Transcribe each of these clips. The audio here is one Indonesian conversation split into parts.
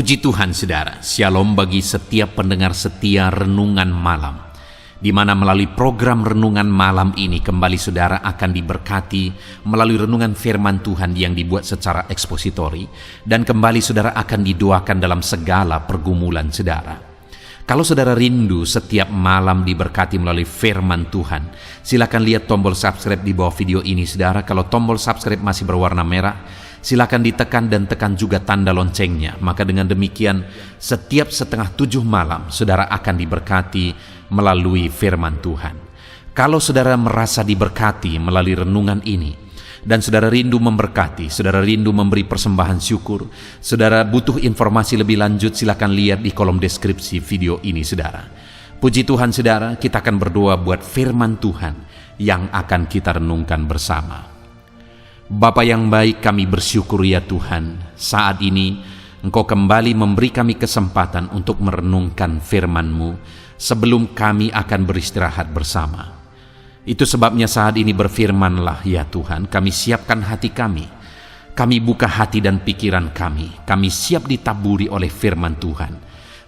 Puji Tuhan saudara, shalom bagi setiap pendengar setia Renungan Malam, di mana melalui program Renungan Malam ini kembali saudara akan diberkati melalui renungan firman Tuhan yang dibuat secara ekspositori, dan kembali saudara akan didoakan dalam segala pergumulan saudara. Kalau saudara rindu setiap malam diberkati melalui firman Tuhan, silakan lihat tombol subscribe di bawah video ini saudara. Kalau tombol subscribe masih berwarna merah, silakan ditekan dan tekan juga tanda loncengnya. Maka dengan demikian setiap 6:30 malam saudara akan diberkati melalui firman Tuhan. Kalau saudara merasa diberkati melalui renungan ini, dan saudara rindu memberkati, saudara rindu memberi persembahan syukur, saudara butuh informasi lebih lanjut, silakan lihat di kolom deskripsi video ini saudara. Puji Tuhan saudara, kita akan berdoa buat firman Tuhan yang akan kita renungkan bersama. Bapa yang baik, kami bersyukur ya Tuhan, saat ini Engkau kembali memberi kami kesempatan untuk merenungkan firman-Mu sebelum kami akan beristirahat bersama. Itu sebabnya saat ini berfirmanlah ya Tuhan, kami siapkan hati kami buka hati dan pikiran kami siap ditaburi oleh firman Tuhan,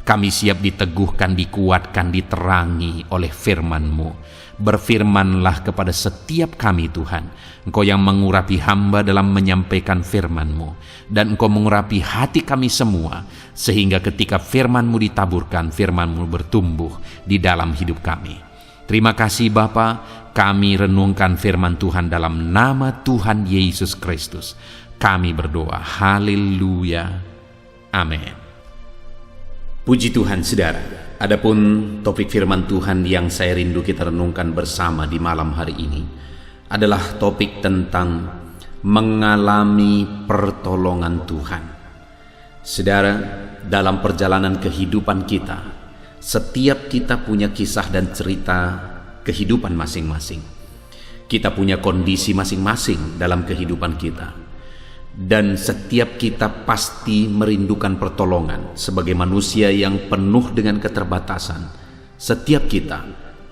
kami siap diteguhkan, dikuatkan, diterangi oleh firman-Mu. Berfirmanlah kepada setiap kami Tuhan, Engkau yang mengurapi hamba dalam menyampaikan firman-Mu, dan Engkau mengurapi hati kami semua, sehingga ketika firman-Mu ditaburkan, firman-Mu bertumbuh di dalam hidup kami. Terima kasih Bapa, kami renungkan firman Tuhan dalam nama Tuhan Yesus Kristus. Kami berdoa, haleluya, amin. Puji Tuhan saudara, adapun topik firman Tuhan yang saya rindu kita renungkan bersama di malam hari ini adalah topik tentang mengalami pertolongan Tuhan. Saudara, dalam perjalanan kehidupan kita, setiap kita punya kisah dan cerita kehidupan masing-masing. Kita punya kondisi masing-masing dalam kehidupan kita. Dan setiap kita pasti merindukan pertolongan. Sebagai manusia yang penuh dengan keterbatasan, setiap kita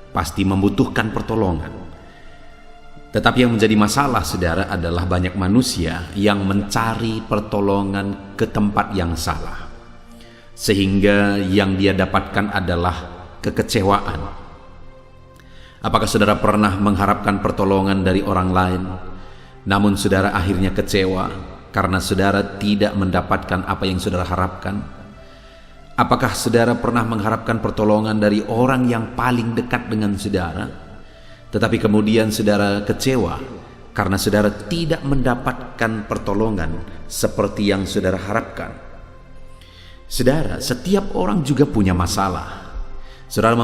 pasti membutuhkan pertolongan. Tetapi yang menjadi masalah saudara adalah banyak manusia yang mencari pertolongan ke tempat yang salah, sehingga yang dia dapatkan adalah kekecewaan. Apakah saudara pernah mengharapkan pertolongan dari orang lain, namun saudara akhirnya kecewa karena saudara tidak mendapatkan apa yang saudara harapkan? Apakah saudara pernah mengharapkan pertolongan dari orang yang paling dekat dengan saudara, tetapi kemudian saudara kecewa karena saudara tidak mendapatkan pertolongan seperti yang saudara harapkan? Saudara, setiap orang juga punya masalah. Saudara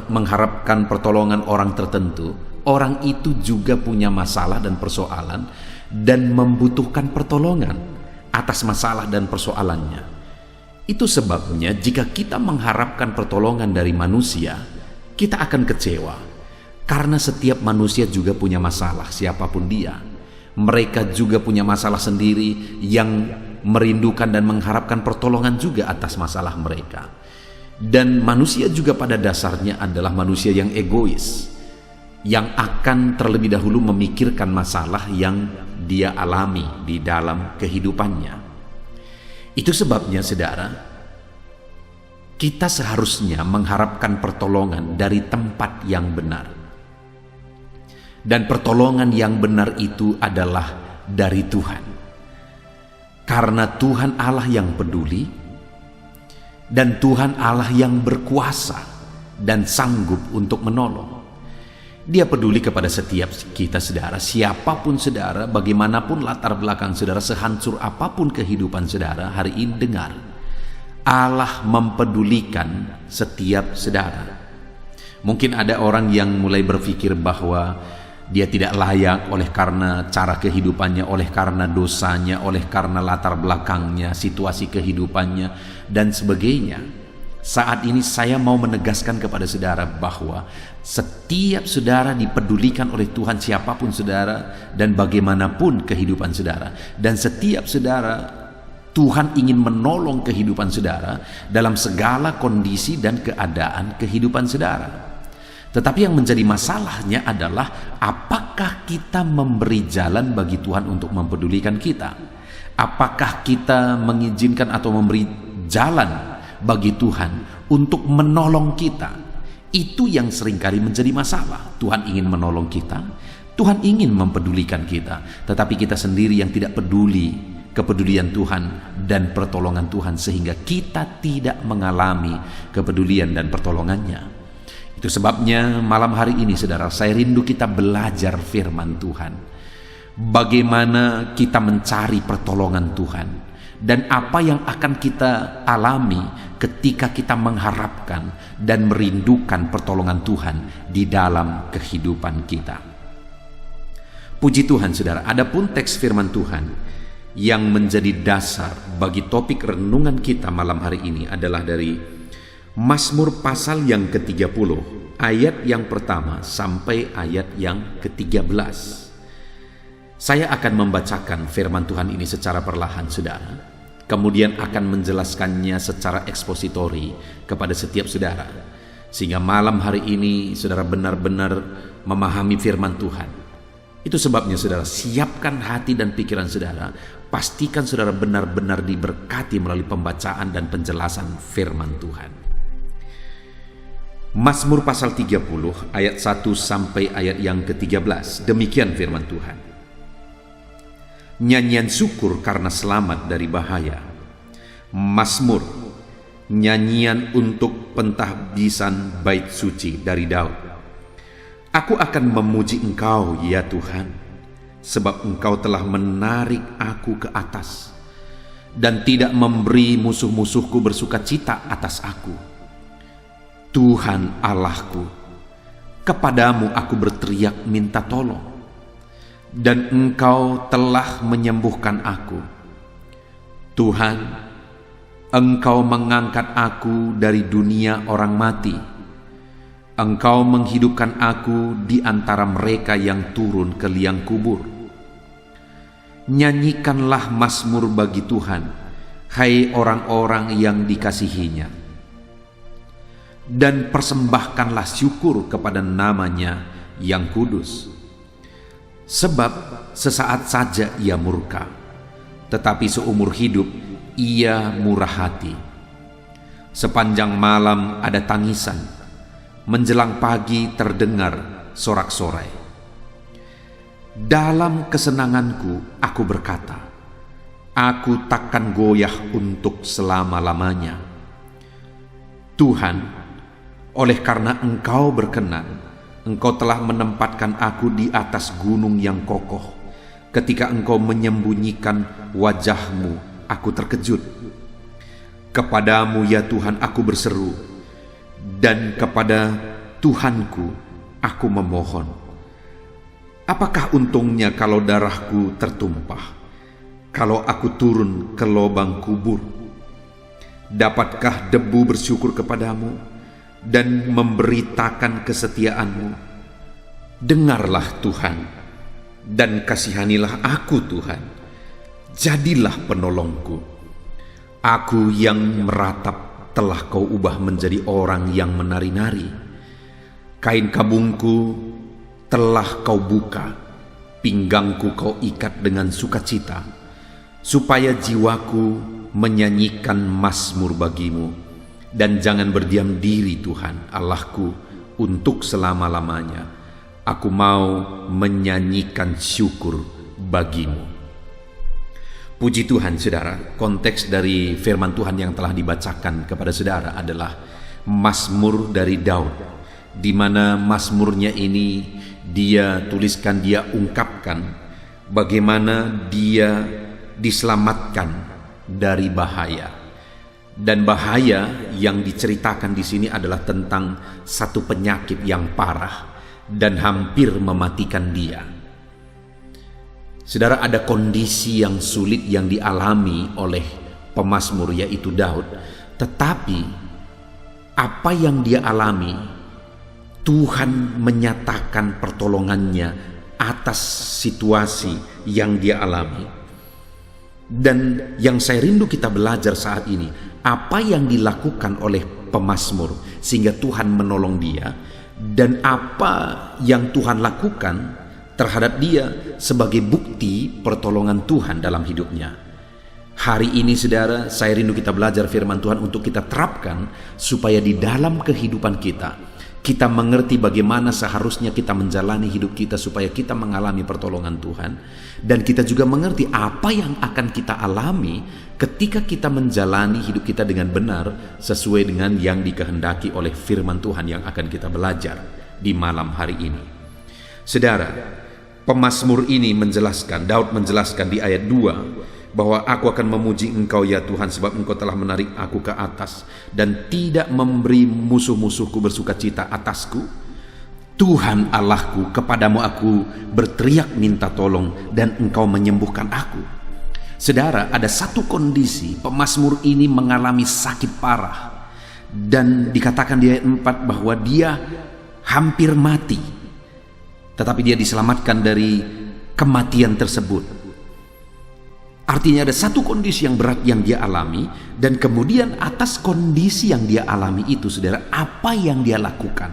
mengharapkan pertolongan orang tertentu, orang itu juga punya masalah dan persoalan dan membutuhkan pertolongan atas masalah dan persoalannya. Itu sebabnya jika kita mengharapkan pertolongan dari manusia, kita akan kecewa. Karena setiap manusia juga punya masalah, siapapun dia. Mereka juga punya masalah sendiri yang merindukan dan mengharapkan pertolongan juga atas masalah mereka. Dan manusia juga pada dasarnya adalah manusia yang egois, yang akan terlebih dahulu memikirkan masalah yang dia alami di dalam kehidupannya. Itu sebabnya saudara, kita seharusnya mengharapkan pertolongan dari tempat yang benar. Dan pertolongan yang benar itu adalah dari Tuhan. Karena Tuhan Allah yang peduli, dan Tuhan Allah yang berkuasa dan sanggup untuk menolong. Dia peduli kepada setiap kita saudara, siapapun saudara, bagaimanapun latar belakang saudara, sehancur apapun kehidupan saudara. Hari ini dengar, Allah mempedulikan setiap saudara. Mungkin ada orang yang mulai berpikir bahwa dia tidak layak oleh karena cara kehidupannya, oleh karena dosanya, oleh karena latar belakangnya, situasi kehidupannya, dan sebagainya. Saat ini saya mau menegaskan kepada saudara bahwa setiap saudara dipedulikan oleh Tuhan, siapapun saudara dan bagaimanapun kehidupan saudara. Dan setiap saudara, Tuhan ingin menolong kehidupan saudara dalam segala kondisi dan keadaan kehidupan saudara. Tetapi yang menjadi masalahnya adalah apakah kita memberi jalan bagi Tuhan untuk mempedulikan kita? Apakah kita mengizinkan atau memberi jalan bagi Tuhan untuk menolong kita. Itu yang seringkali menjadi masalah. Tuhan ingin menolong kita, Tuhan ingin mempedulikan kita, tetapi kita sendiri yang tidak peduli kepedulian Tuhan dan pertolongan Tuhan, sehingga kita tidak mengalami kepedulian dan pertolongannya. Itu sebabnya malam hari ini, saudara, saya rindu kita belajar firman Tuhan. Bagaimana kita mencari pertolongan Tuhan, dan apa yang akan kita alami ketika kita mengharapkan dan merindukan pertolongan Tuhan di dalam kehidupan kita. Puji Tuhan, saudara, adapun teks firman Tuhan yang menjadi dasar bagi topik renungan kita malam hari ini adalah dari Mazmur pasal yang ke-30, ayat yang pertama sampai ayat yang ke-13. Saya akan membacakan firman Tuhan ini secara perlahan, saudara, kemudian akan menjelaskannya secara ekspositori kepada setiap saudara, sehingga malam hari ini saudara benar-benar memahami firman Tuhan. Itu sebabnya, saudara, siapkan hati dan pikiran saudara. Pastikan saudara benar-benar diberkati melalui pembacaan dan penjelasan firman Tuhan. Mazmur pasal 30 ayat 1 sampai ayat yang ke-13. Demikian firman Tuhan. Nyanyian syukur karena selamat dari bahaya. Mazmur, nyanyian untuk pentahbisan bait suci dari Daud. Aku akan memuji Engkau, ya Tuhan, sebab Engkau telah menarik aku ke atas dan tidak memberi musuh-musuhku bersukacita atas aku. Tuhan Allahku, kepadamu aku berteriak minta tolong, dan Engkau telah menyembuhkan aku. Tuhan, Engkau mengangkat aku dari dunia orang mati. Engkau menghidupkan aku di antara mereka yang turun ke liang kubur. Nyanyikanlah mazmur bagi Tuhan, hai orang-orang yang dikasihinya, dan persembahkanlah syukur kepada namanya yang kudus. Sebab sesaat saja ia murka, tetapi seumur hidup ia murah hati. Sepanjang malam ada tangisan, menjelang pagi terdengar sorak-sorai. Dalam kesenanganku aku berkata, aku takkan goyah untuk selama-lamanya. Tuhan, oleh karena Engkau berkenan, Engkau telah menempatkan aku di atas gunung yang kokoh. Ketika Engkau menyembunyikan wajah-Mu, aku terkejut. Kepadamu, ya Tuhan, aku berseru, dan kepada Tuhanku aku memohon. Apakah untungnya kalau darahku tertumpah, kalau aku turun ke lubang kubur? Dapatkah debu bersyukur kepadamu dan memberitakan kesetiaan-Mu? Dengarlah Tuhan, dan kasihanilah aku Tuhan. Jadilah penolongku. Aku yang meratap telah Kau ubah menjadi orang yang menari-nari. Kain kabungku telah Kau buka, pinggangku Kau ikat dengan sukacita, supaya jiwaku menyanyikan mazmur bagi-Mu. Dan jangan berdiam diri, Tuhan Allahku, untuk selama-lamanya. Aku mau menyanyikan syukur bagi-Mu. Puji Tuhan, saudara. Konteks dari firman Tuhan yang telah dibacakan kepada saudara adalah Mazmur dari Daud, di mana mazmurnya ini dia tuliskan, dia ungkapkan bagaimana dia diselamatkan dari bahaya. Dan bahaya yang diceritakan di sini adalah tentang satu penyakit yang parah dan hampir mematikan dia. Saudara, ada kondisi yang sulit yang dialami oleh pemazmur, yaitu Daud. Tetapi apa yang dia alami, Tuhan menyatakan pertolongannya atas situasi yang dia alami. Dan yang saya rindu kita belajar saat ini, apa yang dilakukan oleh pemazmur sehingga Tuhan menolong dia, dan apa yang Tuhan lakukan terhadap dia sebagai bukti pertolongan Tuhan dalam hidupnya. Hari ini saudara, saya rindu kita belajar firman Tuhan untuk kita terapkan supaya di dalam kehidupan kita mengerti bagaimana seharusnya kita menjalani hidup kita supaya kita mengalami pertolongan Tuhan. Dan kita juga mengerti apa yang akan kita alami ketika kita menjalani hidup kita dengan benar sesuai dengan yang dikehendaki oleh firman Tuhan yang akan kita belajar di malam hari ini. Saudara, pemazmur ini menjelaskan, Daud menjelaskan di ayat 2 bahwa aku akan memuji engkau ya Tuhan sebab engkau telah menarik aku ke atas dan tidak memberi musuh-musuhku bersuka cita atasku. Tuhan Allahku, kepadamu aku berteriak minta tolong dan engkau menyembuhkan aku. Saudara, ada satu kondisi pemazmur ini mengalami sakit parah dan dikatakan di ayat 4 bahwa dia hampir mati, tetapi dia diselamatkan dari kematian tersebut. Artinya ada satu kondisi yang berat yang dia alami, dan kemudian atas kondisi yang dia alami itu, saudara, apa yang dia lakukan?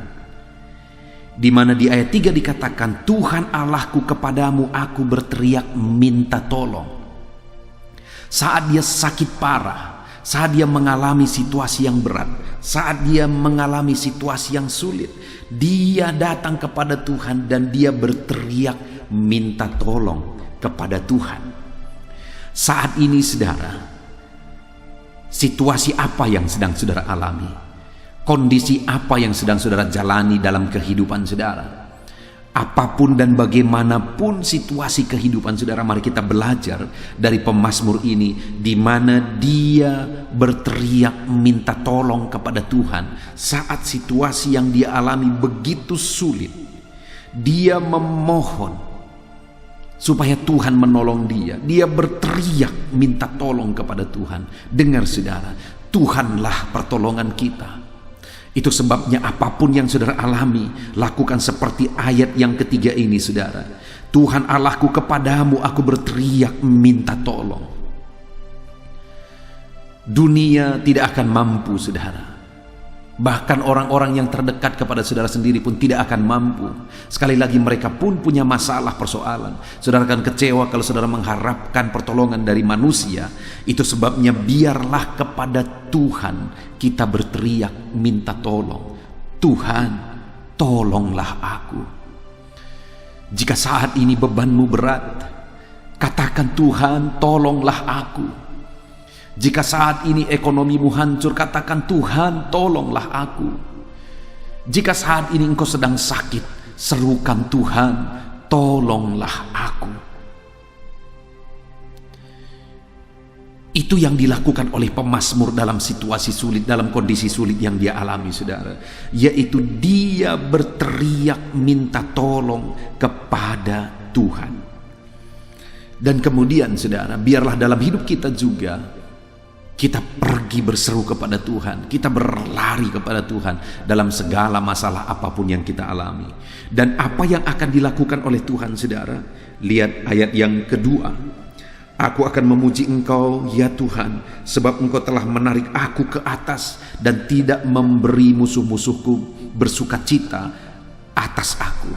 Di mana di ayat 3 dikatakan, Tuhan Allahku, kepadamu aku berteriak minta tolong. Saat dia sakit parah, saat dia mengalami situasi yang berat, saat dia mengalami situasi yang sulit, dia datang kepada Tuhan dan dia berteriak minta tolong kepada Tuhan. Saat ini saudara, situasi apa yang sedang saudara alami? Kondisi apa yang sedang saudara jalani dalam kehidupan saudara? Apapun dan bagaimanapun situasi kehidupan saudara, mari kita belajar dari pemazmur ini, di mana dia berteriak minta tolong kepada Tuhan saat situasi yang dia alami begitu sulit. Dia memohon supaya Tuhan menolong dia. Dia berteriak minta tolong kepada Tuhan. Dengar saudara, Tuhanlah pertolongan kita. Itu sebabnya apapun yang saudara alami, lakukan seperti ayat yang ketiga ini saudara. Tuhan Allahku, kepadamu aku berteriak minta tolong. Dunia tidak akan mampu saudara. Bahkan orang-orang yang terdekat kepada saudara sendiri pun tidak akan mampu. Sekali lagi mereka pun punya masalah, persoalan. Saudara akan kecewa kalau saudara mengharapkan pertolongan dari manusia. Itu sebabnya biarlah kepada Tuhan kita berteriak minta tolong. Tuhan, tolonglah aku. Jika saat ini bebanmu berat, katakan Tuhan, tolonglah aku. Jika saat ini ekonomimu hancur, katakan Tuhan, tolonglah aku. Jika saat ini engkau sedang sakit, serukan Tuhan, tolonglah aku. Itu yang dilakukan oleh pemazmur dalam situasi sulit, dalam kondisi sulit yang dia alami saudara. Yaitu dia berteriak minta tolong kepada Tuhan. Dan kemudian saudara, biarlah dalam hidup kita juga kita pergi berseru kepada Tuhan, kita berlari kepada Tuhan dalam segala masalah apapun yang kita alami. Dan apa yang akan dilakukan oleh Tuhan saudara? Lihat ayat yang kedua. Aku akan memuji engkau ya Tuhan, sebab engkau telah menarik aku ke atas dan tidak memberi musuh-musuhku bersuka cita atas aku.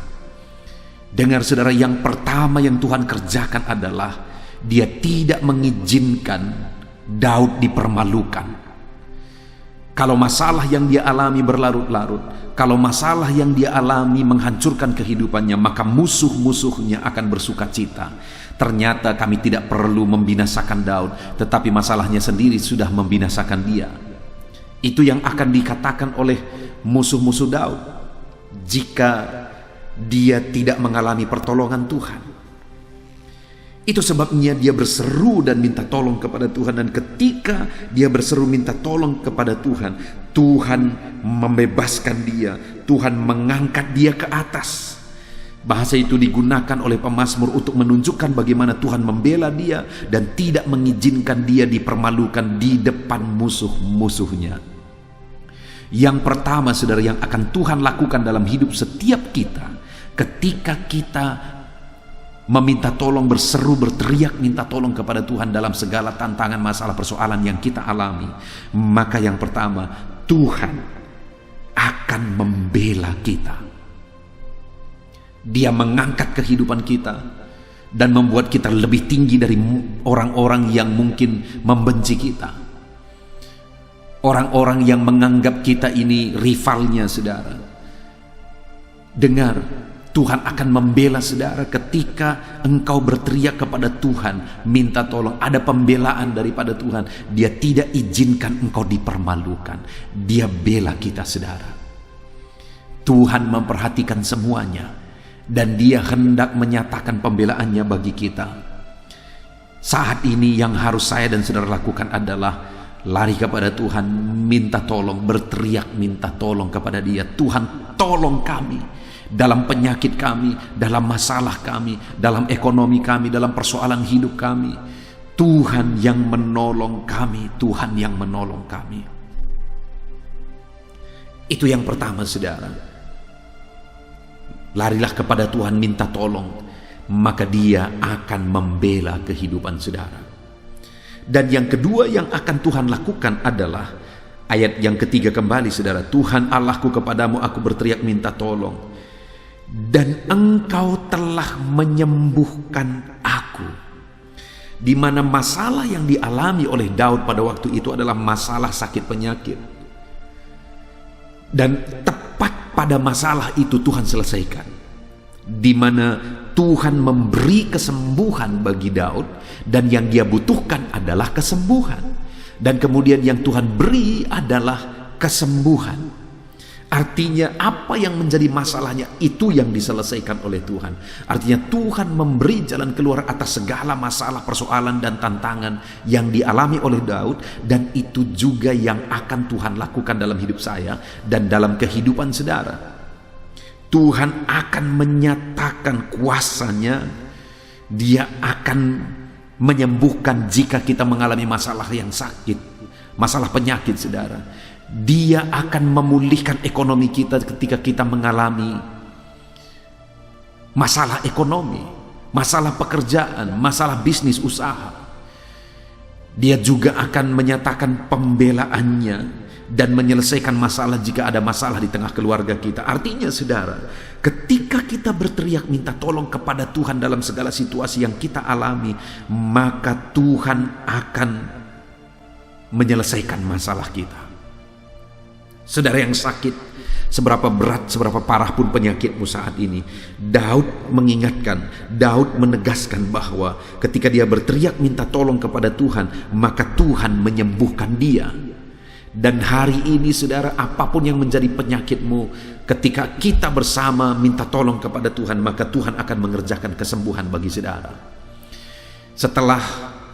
Dengar saudara, yang pertama yang Tuhan kerjakan adalah dia tidak mengizinkan Daud dipermalukan. Kalau masalah yang dia alami berlarut-larut, kalau masalah yang dia alami menghancurkan kehidupannya, maka musuh-musuhnya akan bersuka cita. Ternyata kami tidak perlu membinasakan Daud, tetapi masalahnya sendiri sudah membinasakan dia. Itu yang akan dikatakan oleh musuh-musuh Daud jika dia tidak mengalami pertolongan Tuhan. Itu sebabnya dia berseru dan minta tolong kepada Tuhan. Dan ketika dia berseru minta tolong kepada Tuhan, Tuhan membebaskan dia, Tuhan mengangkat dia ke atas. Bahasa itu digunakan oleh pemazmur untuk menunjukkan bagaimana Tuhan membela dia dan tidak mengizinkan dia dipermalukan di depan musuh-musuhnya. Yang pertama saudara yang akan Tuhan lakukan dalam hidup setiap kita, ketika kita meminta tolong, berseru, berteriak minta tolong kepada Tuhan dalam segala tantangan, masalah, persoalan yang kita alami, maka yang pertama, Tuhan akan membela kita. Dia mengangkat kehidupan kita. dan membuat kita lebih tinggi dari orang-orang yang mungkin membenci kita, orang-orang yang menganggap kita ini rivalnya, saudara. Dengar, Tuhan akan membela saudara ketika engkau berteriak kepada Tuhan, minta tolong. Ada pembelaan daripada Tuhan. Dia tidak izinkan engkau dipermalukan. Dia bela kita, saudara. Tuhan memperhatikan semuanya, dan Dia hendak menyatakan pembelaannya bagi kita. Saat ini yang harus saya dan saudara lakukan adalah lari kepada Tuhan, minta tolong, berteriak minta tolong kepada Dia. Tuhan, tolong kami dalam penyakit kami, dalam masalah kami, dalam ekonomi kami, dalam persoalan hidup kami. Tuhan yang menolong kami, Tuhan yang menolong kami. Itu yang pertama, saudara. Larilah kepada Tuhan, minta tolong, maka Dia akan membela kehidupan saudara. Dan yang kedua yang akan Tuhan lakukan adalah ayat yang ketiga kembali, saudara. Tuhan Allahku, kepadamu aku berteriak minta tolong, dan Engkau telah menyembuhkan aku. Di mana masalah yang dialami oleh Daud pada waktu itu adalah masalah sakit penyakit, dan tepat pada masalah itu Tuhan selesaikan. Di mana Tuhan memberi kesembuhan bagi Daud, dan yang dia butuhkan adalah kesembuhan. Dan kemudian yang Tuhan beri adalah kesembuhan. Artinya apa yang menjadi masalahnya itu yang diselesaikan oleh Tuhan. Artinya Tuhan memberi jalan keluar atas segala masalah, persoalan dan tantangan yang dialami oleh Daud. Dan itu juga yang akan Tuhan lakukan dalam hidup saya dan dalam kehidupan saudara. Tuhan akan menyatakan kuasanya. Dia akan menyembuhkan jika kita mengalami masalah yang sakit, masalah penyakit, saudara. Dia akan memulihkan ekonomi kita ketika kita mengalami masalah ekonomi, masalah pekerjaan, masalah bisnis usaha. Dia juga akan menyatakan pembelaannya dan menyelesaikan masalah jika ada masalah di tengah keluarga kita. Artinya, saudara, ketika kita berteriak minta tolong kepada Tuhan dalam segala situasi yang kita alami, maka Tuhan akan menyelesaikan masalah kita. Saudara yang sakit, seberapa berat, seberapa parah pun penyakitmu saat ini, Daud mengingatkan, Daud menegaskan bahwa ketika dia berteriak minta tolong kepada Tuhan, maka Tuhan menyembuhkan dia. Dan hari ini, saudara, apapun yang menjadi penyakitmu, ketika kita bersama minta tolong kepada Tuhan, maka Tuhan akan mengerjakan kesembuhan bagi saudara. Setelah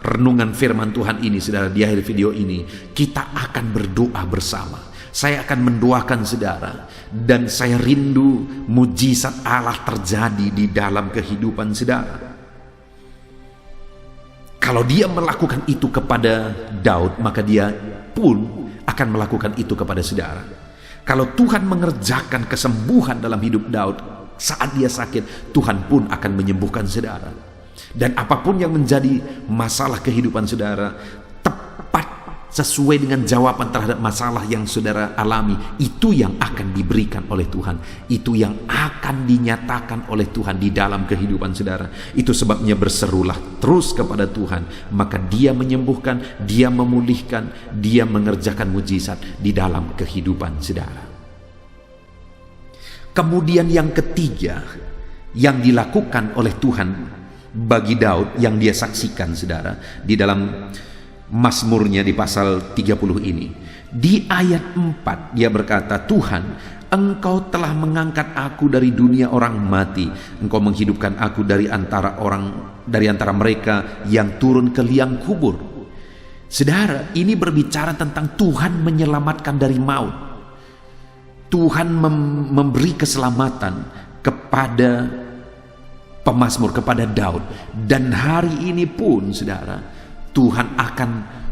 renungan firman Tuhan ini, saudara, di akhir video ini, kita akan berdoa bersama. Saya akan mendoakan saudara, dan saya rindu mujizat Allah terjadi di dalam kehidupan saudara. Kalau dia melakukan itu kepada Daud, maka dia pun akan melakukan itu kepada saudara. Kalau Tuhan mengerjakan kesembuhan dalam hidup Daud saat dia sakit, Tuhan pun akan menyembuhkan saudara. Dan apapun yang menjadi masalah kehidupan saudara, sesuai dengan jawaban terhadap masalah yang saudara alami, itu yang akan diberikan oleh Tuhan, itu yang akan dinyatakan oleh Tuhan di dalam kehidupan saudara. Itu sebabnya berserulah terus kepada Tuhan, maka Dia menyembuhkan, Dia memulihkan, Dia mengerjakan mujizat di dalam kehidupan saudara. Kemudian yang ketiga yang dilakukan oleh Tuhan bagi Daud, yang dia saksikan saudara di dalam Mazmurnya di pasal 30 ini. Di ayat 4 dia berkata, Tuhan, Engkau telah mengangkat aku dari dunia orang mati. Engkau menghidupkan aku dari antara mereka yang turun ke liang kubur. Saudara, ini berbicara tentang Tuhan menyelamatkan dari maut. Tuhan memberi keselamatan kepada pemazmur, kepada Daud. Dan hari ini pun, saudara, Tuhan akan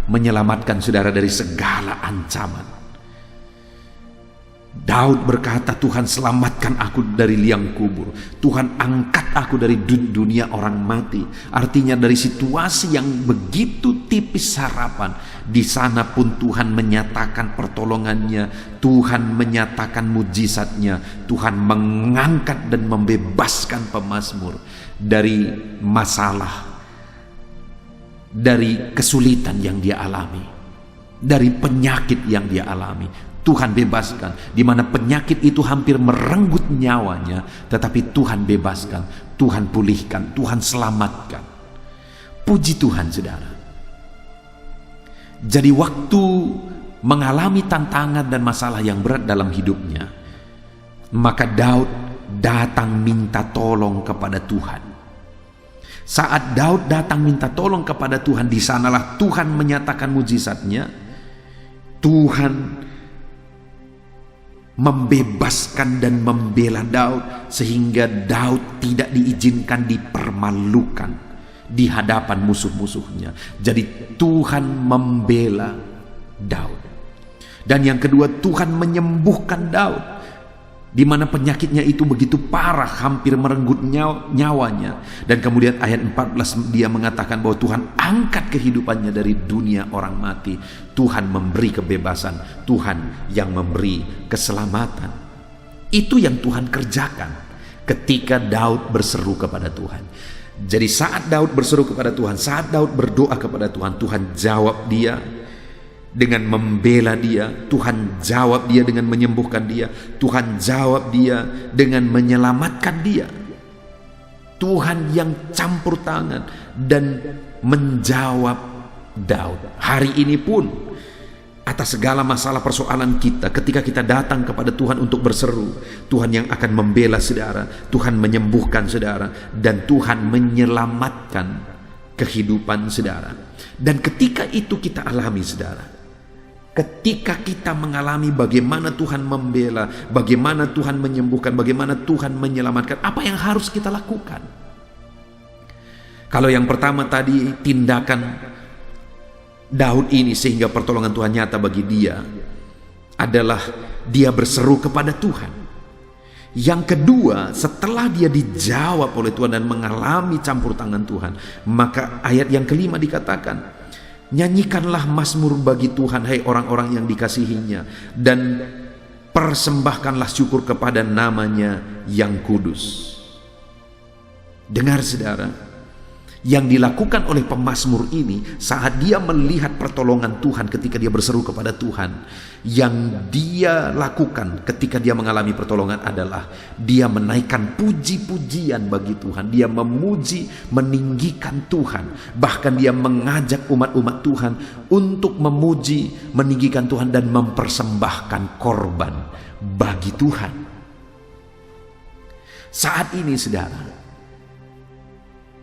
menyelamatkan saudara dari segala ancaman. Daud berkata, Tuhan selamatkan aku dari liang kubur. Tuhan angkat aku dari dunia orang mati. Artinya dari situasi yang begitu tipis harapan. Di sana pun Tuhan menyatakan pertolongannya, Tuhan menyatakan mujizatnya, Tuhan mengangkat dan membebaskan pemazmur dari masalah, dari kesulitan yang dia alami, dari penyakit yang dia alami. Tuhan bebaskan, di mana penyakit itu hampir merenggut nyawanya, tetapi Tuhan bebaskan, Tuhan pulihkan, Tuhan selamatkan. Puji Tuhan, saudara. Jadi waktu mengalami tantangan dan masalah yang berat dalam hidupnya, maka Daud datang minta tolong kepada Tuhan. Saat Daud datang minta tolong kepada Tuhan, di sanalah Tuhan menyatakan mujizatnya. Tuhan membebaskan dan membela Daud, sehingga Daud tidak diizinkan dipermalukan di hadapan musuh-musuhnya. Jadi Tuhan membela Daud. Dan yang kedua, Tuhan menyembuhkan Daud, di mana penyakitnya itu begitu parah, hampir merenggut nyawanya. Dan kemudian ayat 14 dia mengatakan bahwa Tuhan angkat kehidupannya dari dunia orang mati. Tuhan memberi kebebasan, Tuhan yang memberi keselamatan. Itu yang Tuhan kerjakan ketika Daud berseru kepada Tuhan. Jadi saat Daud berseru kepada Tuhan, saat Daud berdoa kepada Tuhan, Tuhan jawab dia dengan membela dia, Tuhan jawab dia dengan menyembuhkan dia, Tuhan jawab dia dengan menyelamatkan dia. Tuhan yang campur tangan dan menjawab Daud. Hari ini pun atas segala masalah persoalan kita, ketika kita datang kepada Tuhan untuk berseru, Tuhan yang akan membela saudara, Tuhan menyembuhkan saudara, dan Tuhan menyelamatkan kehidupan saudara. Dan ketika itu kita alami, saudara, ketika kita mengalami bagaimana Tuhan membela, bagaimana Tuhan menyembuhkan, bagaimana Tuhan menyelamatkan, apa yang harus kita lakukan? Kalau yang pertama tadi, tindakan Daud ini sehingga pertolongan Tuhan nyata bagi dia adalah dia berseru kepada Tuhan. Yang kedua, setelah dia dijawab oleh Tuhan dan mengalami campur tangan Tuhan, maka ayat yang kelima dikatakan, nyanyikanlah mazmur bagi Tuhan, hai orang-orang yang dikasihinya, dan persembahkanlah syukur kepada namanya yang kudus. Dengar saudara, yang dilakukan oleh pemazmur ini saat dia melihat pertolongan Tuhan ketika dia berseru kepada Tuhan, yang dia lakukan ketika dia mengalami pertolongan adalah dia menaikkan puji-pujian bagi Tuhan. Dia memuji, meninggikan Tuhan. Bahkan dia mengajak umat-umat Tuhan untuk memuji, meninggikan Tuhan dan mempersembahkan korban bagi Tuhan. Saat ini saudara,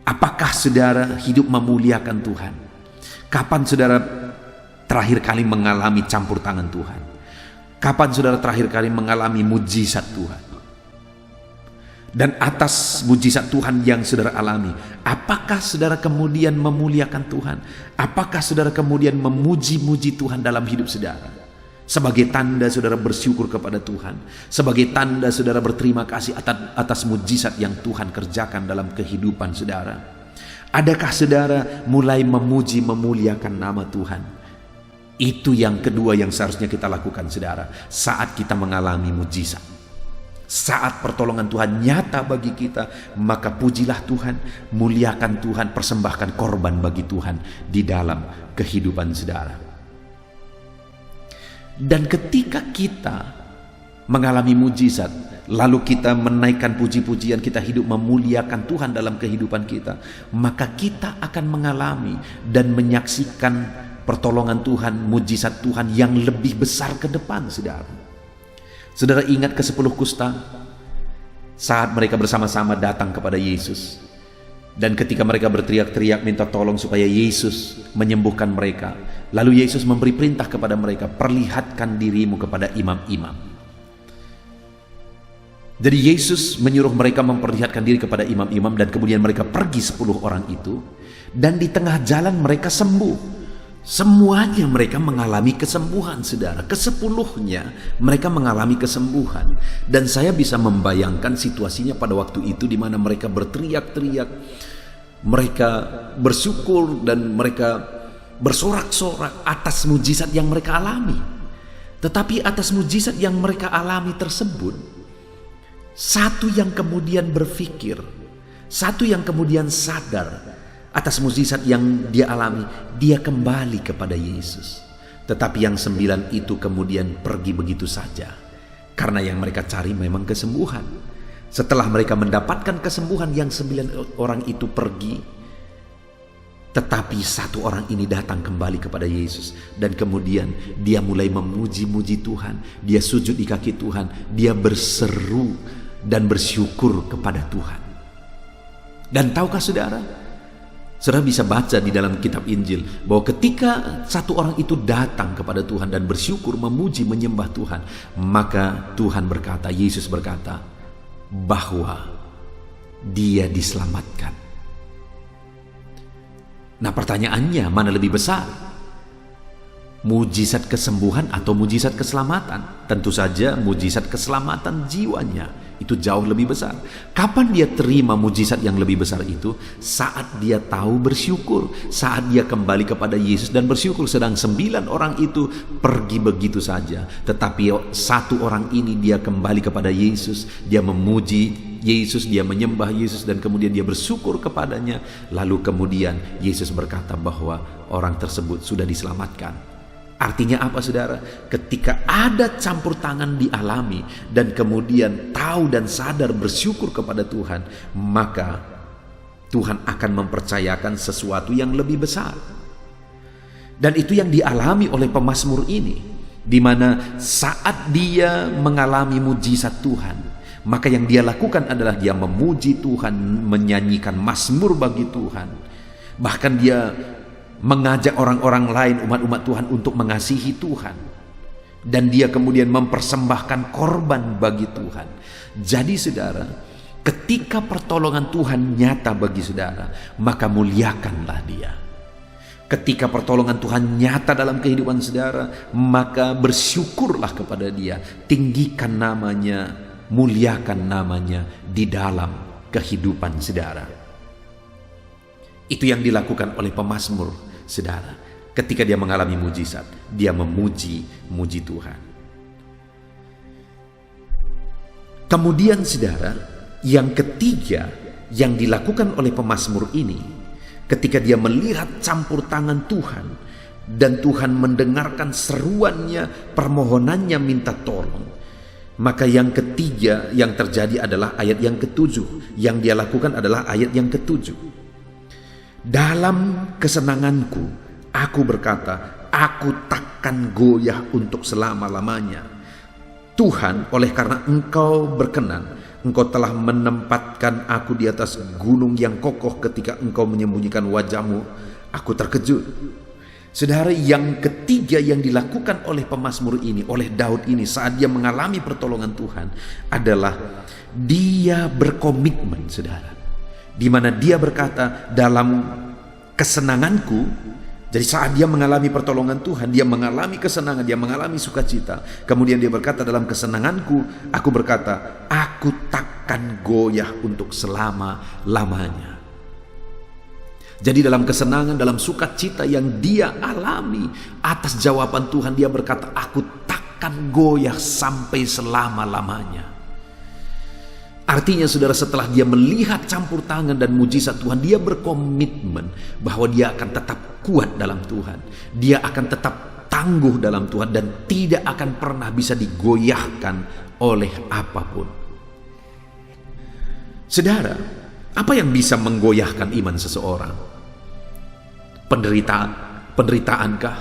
apakah saudara hidup memuliakan Tuhan? Kapan saudara terakhir kali mengalami campur tangan Tuhan? Kapan saudara terakhir kali mengalami mujizat Tuhan? Dan atas mujizat Tuhan yang saudara alami, apakah saudara kemudian memuliakan Tuhan? Apakah saudara kemudian memuji-muji Tuhan dalam hidup saudara? Sebagai tanda saudara bersyukur kepada Tuhan, sebagai tanda saudara berterima kasih atas mujizat yang Tuhan kerjakan dalam kehidupan saudara. Adakah saudara mulai memuji, memuliakan nama Tuhan? Itu yang kedua yang seharusnya kita lakukan saudara, saat kita mengalami mujizat. Saat pertolongan Tuhan nyata bagi kita, maka pujilah Tuhan, muliakan Tuhan, persembahkan korban bagi Tuhan di dalam kehidupan saudara. Dan ketika kita mengalami mujizat, lalu kita menaikkan puji-pujian, kita hidup memuliakan Tuhan dalam kehidupan kita, maka kita akan mengalami dan menyaksikan pertolongan Tuhan, mujizat Tuhan yang lebih besar ke depan, saudara. Saudara ingat ke-10 kusta saat mereka bersama-sama datang kepada Yesus, dan ketika mereka berteriak-teriak minta tolong supaya Yesus menyembuhkan mereka, lalu Yesus memberi perintah kepada mereka, perlihatkan dirimu kepada imam-imam. Jadi Yesus menyuruh mereka memperlihatkan diri kepada imam-imam, dan kemudian mereka pergi 10 orang itu, dan di tengah jalan mereka sembuh. Semuanya mereka mengalami kesembuhan, saudara. Ke-10-nya mereka mengalami kesembuhan. Dan saya bisa membayangkan situasinya pada waktu itu, di mana mereka berteriak-teriak, mereka bersyukur, dan mereka bersorak-sorak atas mujizat yang mereka alami. Tetapi atas mujizat yang mereka alami tersebut, satu yang kemudian berpikir, satu yang kemudian sadar atas mujizat yang dia alami, dia kembali kepada Yesus. Tetapi yang 9 itu kemudian pergi begitu saja, karena yang mereka cari memang kesembuhan. Setelah mereka mendapatkan kesembuhan, yang 9 orang itu pergi. Tetapi satu orang ini datang kembali kepada Yesus, dan kemudian dia mulai memuji-muji Tuhan. Dia sujud di kaki Tuhan, dia berseru dan bersyukur kepada Tuhan. Dan tahukah saudara, saudara bisa baca di dalam kitab Injil bahwa ketika satu orang itu datang kepada Tuhan dan bersyukur, memuji, menyembah Tuhan, maka Tuhan berkata, Yesus berkata bahwa dia diselamatkan. Nah, pertanyaannya, mana lebih besar? Mujizat kesembuhan atau mujizat keselamatan? Tentu saja mujizat keselamatan jiwanya itu jauh lebih besar. Kapan dia terima mujizat yang lebih besar itu? Saat dia tahu bersyukur, saat dia kembali kepada Yesus dan bersyukur. Sedang 9 orang itu pergi begitu saja, tetapi satu orang ini dia kembali kepada Yesus, dia memuji Yesus, dia menyembah Yesus, dan kemudian dia bersyukur kepadanya. Lalu kemudian Yesus berkata bahwa orang tersebut sudah diselamatkan. Artinya apa, saudara? Ketika ada campur tangan dialami dan kemudian tahu dan sadar bersyukur kepada Tuhan, maka Tuhan akan mempercayakan sesuatu yang lebih besar. Dan itu yang dialami oleh pemazmur ini, di mana saat dia mengalami mujizat Tuhan, maka yang dia lakukan adalah dia memuji Tuhan, menyanyikan mazmur bagi Tuhan. Bahkan dia mengajak orang-orang lain, umat-umat Tuhan, untuk mengasihi Tuhan. Dan dia kemudian mempersembahkan korban bagi Tuhan. Jadi saudara, ketika pertolongan Tuhan nyata bagi saudara, maka muliakanlah dia. Ketika pertolongan Tuhan nyata dalam kehidupan saudara, maka bersyukurlah kepada dia. Tinggikan namanya, muliakan namanya di dalam kehidupan saudara. Itu yang dilakukan oleh pemazmur, saudara. Ketika dia mengalami mujizat, dia memuji Tuhan. Kemudian saudara, yang ketiga yang dilakukan oleh pemazmur ini, ketika dia melihat campur tangan Tuhan dan Tuhan mendengarkan seruannya, permohonannya minta tolong, maka yang ketiga yang terjadi adalah ayat yang ke-7. Yang dia lakukan adalah ayat yang ke-7. Dalam kesenanganku, aku berkata, aku takkan goyah untuk selama-lamanya. Tuhan, oleh karena Engkau berkenan, Engkau telah menempatkan aku di atas gunung yang kokoh. Ketika Engkau menyembunyikan wajah-Mu, aku terkejut. Saudara, yang ketiga yang dilakukan oleh pemazmur ini, oleh Daud ini, saat dia mengalami pertolongan Tuhan, adalah dia berkomitmen, saudara. Di mana dia berkata, dalam kesenanganku. Jadi saat dia mengalami pertolongan Tuhan, dia mengalami kesenangan, dia mengalami sukacita. Kemudian dia berkata, dalam kesenanganku, aku berkata, aku takkan goyah untuk selama-lamanya. Jadi dalam kesenangan, dalam sukacita yang dia alami atas jawaban Tuhan, dia berkata, aku takkan goyah sampai selama-lamanya. Artinya saudara, setelah dia melihat campur tangan dan mujizat Tuhan, dia berkomitmen bahwa dia akan tetap kuat dalam Tuhan. Dia akan tetap tangguh dalam Tuhan dan tidak akan pernah bisa digoyahkan oleh apapun. Saudara, apa yang bisa menggoyahkan iman seseorang? Penderitaankah?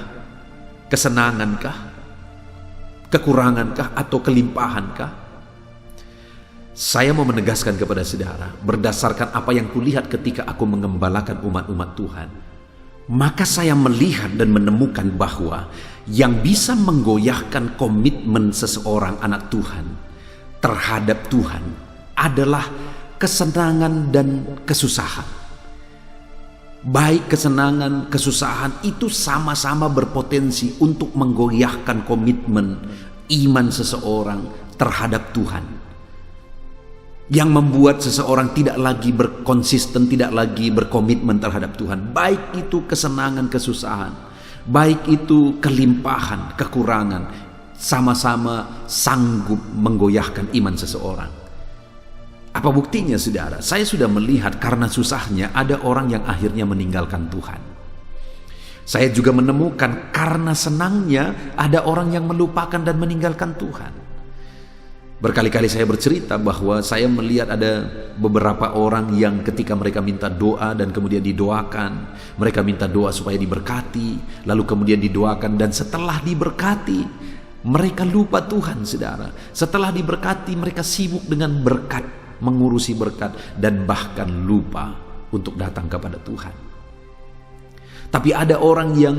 Kesenangankah? Kekurangankah atau kelimpahankah? Saya mau menegaskan kepada saudara, berdasarkan apa yang kulihat ketika aku mengembalakan umat-umat Tuhan, maka saya melihat dan menemukan bahwa yang bisa menggoyahkan komitmen seseorang anak Tuhan terhadap Tuhan adalah kesenangan dan kesusahan. Baik kesenangan, kesusahan itu sama-sama berpotensi untuk menggoyahkan komitmen iman seseorang terhadap Tuhan, yang membuat seseorang tidak lagi berkonsisten, tidak lagi berkomitmen terhadap Tuhan. Baik itu kesenangan, kesusahan, baik itu kelimpahan, kekurangan, sama-sama sanggup menggoyahkan iman seseorang. Apa buktinya, saudara? Saya sudah melihat karena susahnya ada orang yang akhirnya meninggalkan Tuhan. Saya juga menemukan karena senangnya ada orang yang melupakan dan meninggalkan Tuhan. Berkali-kali saya bercerita bahwa saya melihat ada beberapa orang yang ketika mereka minta doa dan kemudian didoakan, mereka minta doa supaya diberkati, lalu kemudian didoakan, dan setelah diberkati mereka lupa Tuhan, saudara. Setelah diberkati mereka sibuk dengan berkat, mengurusi berkat, dan bahkan lupa untuk datang kepada Tuhan. Tapi ada orang yang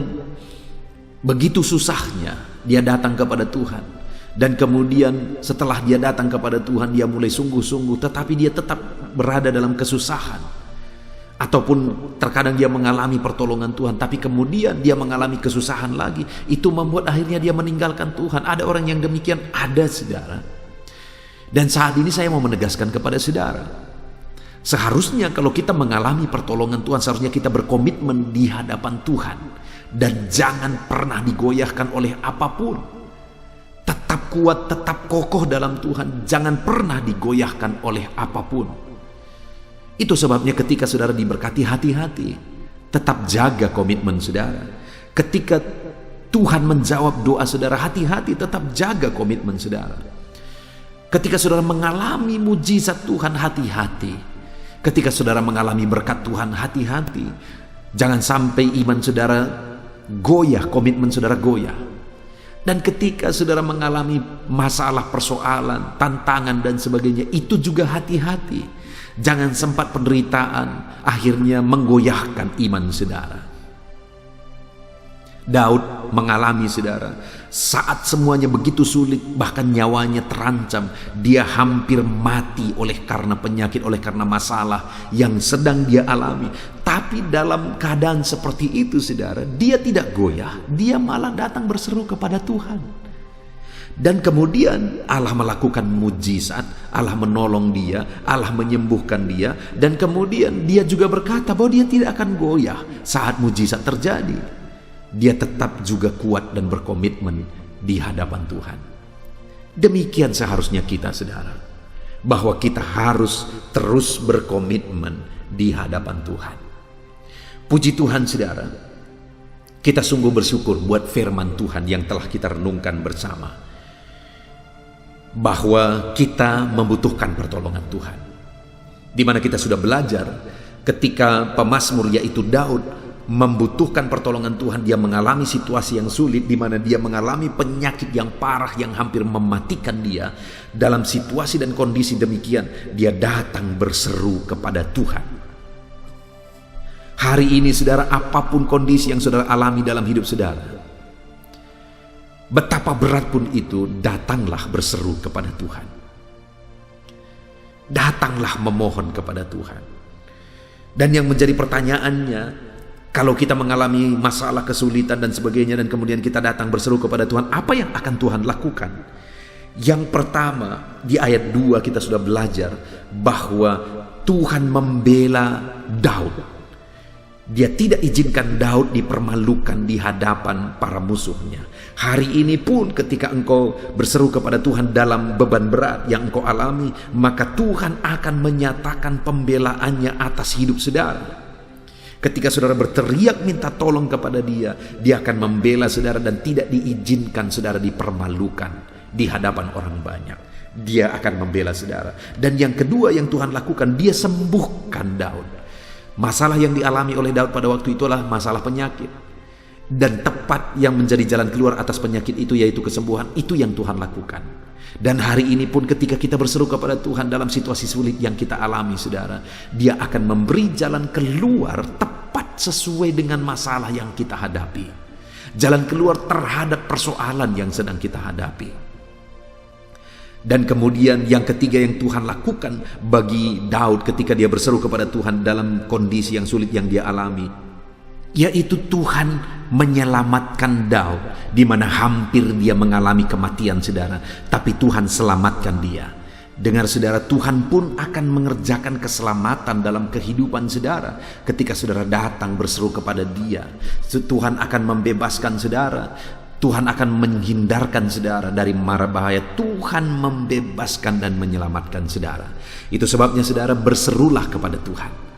begitu susahnya dia datang kepada Tuhan, dan kemudian setelah dia datang kepada Tuhan dia mulai sungguh-sungguh, tetapi dia tetap berada dalam kesusahan. Ataupun terkadang dia mengalami pertolongan Tuhan, tapi kemudian dia mengalami kesusahan lagi. Itu membuat akhirnya dia meninggalkan Tuhan. Ada orang yang demikian, ada, saudara. Dan saat ini saya mau menegaskan kepada saudara, seharusnya kalau kita mengalami pertolongan Tuhan, seharusnya kita berkomitmen di hadapan Tuhan. Dan jangan pernah digoyahkan oleh apapun. Tetap kuat, tetap kokoh dalam Tuhan. Jangan pernah digoyahkan oleh apapun. Itu sebabnya ketika saudara diberkati, hati-hati. Tetap jaga komitmen saudara. Ketika Tuhan menjawab doa saudara, hati-hati, tetap jaga komitmen saudara. Ketika saudara mengalami mujizat Tuhan, hati-hati. Ketika saudara mengalami berkat Tuhan, hati-hati. Jangan sampai iman saudara goyah, komitmen saudara goyah. Dan ketika saudara mengalami masalah, persoalan, tantangan dan sebagainya, itu juga hati-hati. Jangan sempat penderitaan akhirnya menggoyahkan iman saudara. Daud mengalami, saudara, saat semuanya begitu sulit, bahkan nyawanya terancam, dia hampir mati oleh karena penyakit, oleh karena masalah yang sedang dia alami. Tapi dalam keadaan seperti itu, saudara, dia tidak goyah, dia malah datang berseru kepada Tuhan. Dan kemudian Allah melakukan mujizat, Allah menolong dia, Allah menyembuhkan dia, dan kemudian dia juga berkata bahwa dia tidak akan goyah saat mujizat terjadi. Dia tetap juga kuat dan berkomitmen di hadapan Tuhan. Demikian seharusnya kita, saudara, bahwa kita harus terus berkomitmen di hadapan Tuhan. Puji Tuhan, saudara, kita sungguh bersyukur buat firman Tuhan yang telah kita renungkan bersama, bahwa kita membutuhkan pertolongan Tuhan. Di mana kita sudah belajar ketika pemazmur yaitu Daud membutuhkan pertolongan Tuhan. Dia mengalami situasi yang sulit, di mana dia mengalami penyakit yang parah yang hampir mematikan dia. Dalam situasi dan kondisi demikian, dia datang berseru kepada Tuhan. Hari ini, saudara, apapun kondisi yang saudara alami dalam hidup saudara, betapa berat pun itu, datanglah berseru kepada Tuhan. Datanglah memohon kepada Tuhan. Dan yang menjadi pertanyaannya, kalau kita mengalami masalah, kesulitan dan sebagainya, dan kemudian kita datang berseru kepada Tuhan, apa yang akan Tuhan lakukan? Yang pertama, di ayat 2 kita sudah belajar bahwa Tuhan membela Daud. Dia tidak izinkan Daud dipermalukan di hadapan para musuhnya. Hari ini pun ketika engkau berseru kepada Tuhan dalam beban berat yang engkau alami, maka Tuhan akan menyatakan pembelaannya atas hidup saudara. Ketika saudara berteriak minta tolong kepada dia, dia akan membela saudara dan tidak diizinkan saudara dipermalukan di hadapan orang banyak. Dia akan membela saudara. Dan yang kedua yang Tuhan lakukan, dia sembuhkan Daud. Masalah yang dialami oleh Daud pada waktu itulah masalah penyakit. Dan tepat yang menjadi jalan keluar atas penyakit itu yaitu kesembuhan. Itu yang Tuhan lakukan. Dan hari ini pun ketika kita berseru kepada Tuhan dalam situasi sulit yang kita alami, saudara, dia akan memberi jalan keluar tepat sesuai dengan masalah yang kita hadapi. Jalan keluar terhadap persoalan yang sedang kita hadapi. Dan kemudian yang ketiga yang Tuhan lakukan bagi Daud ketika dia berseru kepada Tuhan dalam kondisi yang sulit yang dia alami, yaitu Tuhan menyelamatkan Daud, di mana hampir dia mengalami kematian, saudara, tapi Tuhan selamatkan dia. Dengar saudara, Tuhan pun akan mengerjakan keselamatan dalam kehidupan saudara. Ketika saudara datang berseru kepada Dia, Tuhan akan membebaskan saudara. Tuhan akan menghindarkan saudara dari mara bahaya. Tuhan membebaskan dan menyelamatkan saudara. Itu sebabnya saudara berserulah kepada Tuhan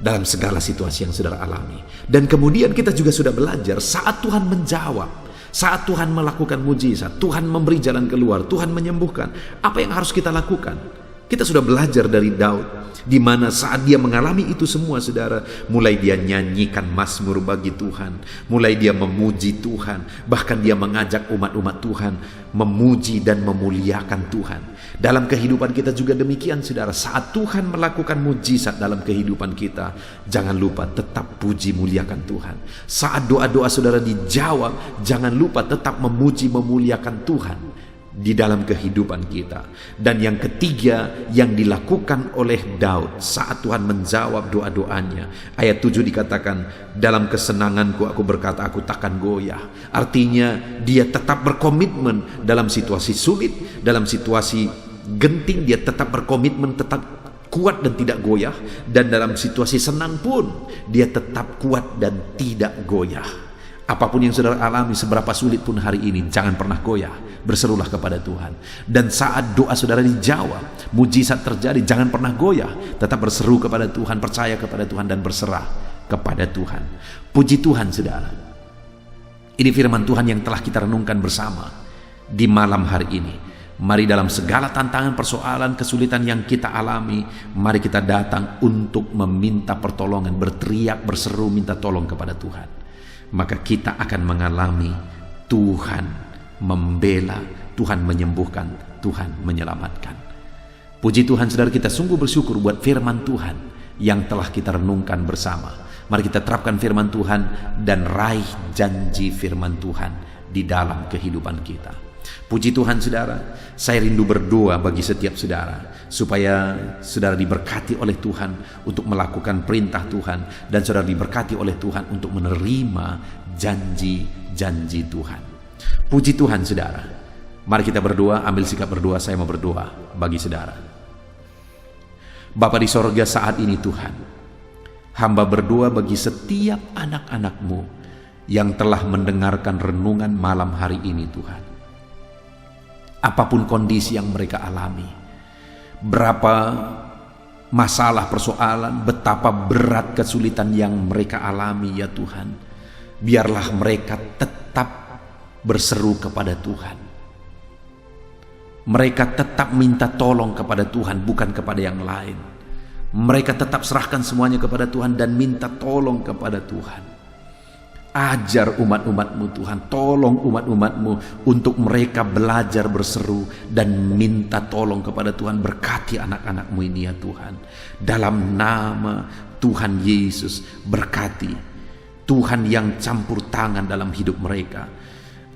dalam segala situasi yang saudara alami. Dan kemudian kita juga sudah belajar saat Tuhan menjawab, saat Tuhan melakukan mujizat, Tuhan memberi jalan keluar, Tuhan menyembuhkan, apa yang harus kita lakukan? Kita sudah belajar dari Daud, di mana saat dia mengalami itu semua saudara, mulai dia nyanyikan mazmur bagi Tuhan, mulai dia memuji Tuhan, bahkan dia mengajak umat-umat Tuhan memuji dan memuliakan Tuhan. Dalam kehidupan kita juga demikian saudara, saat Tuhan melakukan mujizat dalam kehidupan kita, jangan lupa tetap puji muliakan Tuhan. Saat doa-doa saudara dijawab, jangan lupa tetap memuji memuliakan Tuhan di dalam kehidupan kita. Dan yang ketiga yang dilakukan oleh Daud saat Tuhan menjawab doa-doanya, ayat 7 dikatakan, dalam kesenanganku aku berkata aku takkan goyah. Artinya dia tetap berkomitmen dalam situasi sulit, dalam situasi genting, dia tetap berkomitmen, tetap kuat dan tidak goyah. Dan dalam situasi senang pun dia tetap kuat dan tidak goyah. Apapun yang saudara alami, seberapa sulit pun hari ini, jangan pernah goyah. Berserulah kepada Tuhan. Dan saat doa saudara dijawab, mujizat terjadi, jangan pernah goyah. Tetap berseru kepada Tuhan, percaya kepada Tuhan, dan berserah kepada Tuhan. Puji Tuhan saudara. Ini firman Tuhan yang telah kita renungkan bersama di malam hari ini. Mari dalam segala tantangan, persoalan, kesulitan yang kita alami, mari kita datang untuk meminta pertolongan, berteriak, berseru, minta tolong kepada Tuhan. Maka kita akan mengalami Tuhan membela, Tuhan menyembuhkan, Tuhan menyelamatkan. Puji Tuhan saudara, kita sungguh bersyukur buat firman Tuhan yang telah kita renungkan bersama. Mari kita terapkan firman Tuhan dan raih janji firman Tuhan di dalam kehidupan kita. Puji Tuhan saudara, saya rindu berdoa bagi setiap saudara supaya saudara diberkati oleh Tuhan untuk melakukan perintah Tuhan, dan saudara diberkati oleh Tuhan untuk menerima janji-janji Tuhan. Puji Tuhan saudara. Mari kita berdoa, ambil sikap berdoa. Saya mau berdoa bagi saudara. Bapa di sorga, saat ini Tuhan, hamba berdoa bagi setiap anak-anak-Mu yang telah mendengarkan renungan malam hari ini Tuhan. Apapun kondisi yang mereka alami, berapa masalah, persoalan, betapa berat kesulitan yang mereka alami ya Tuhan, biarlah mereka tetap berseru kepada Tuhan. Mereka tetap minta tolong kepada Tuhan, bukan kepada yang lain. Mereka tetap serahkan semuanya kepada Tuhan dan minta tolong kepada Tuhan. Ajar umat-umat-Mu Tuhan, tolong umat-umat-Mu untuk mereka belajar berseru dan minta tolong kepada Tuhan. Berkati anak-anak-Mu ini ya Tuhan. Dalam nama Tuhan Yesus, berkati Tuhan yang campur tangan dalam hidup mereka.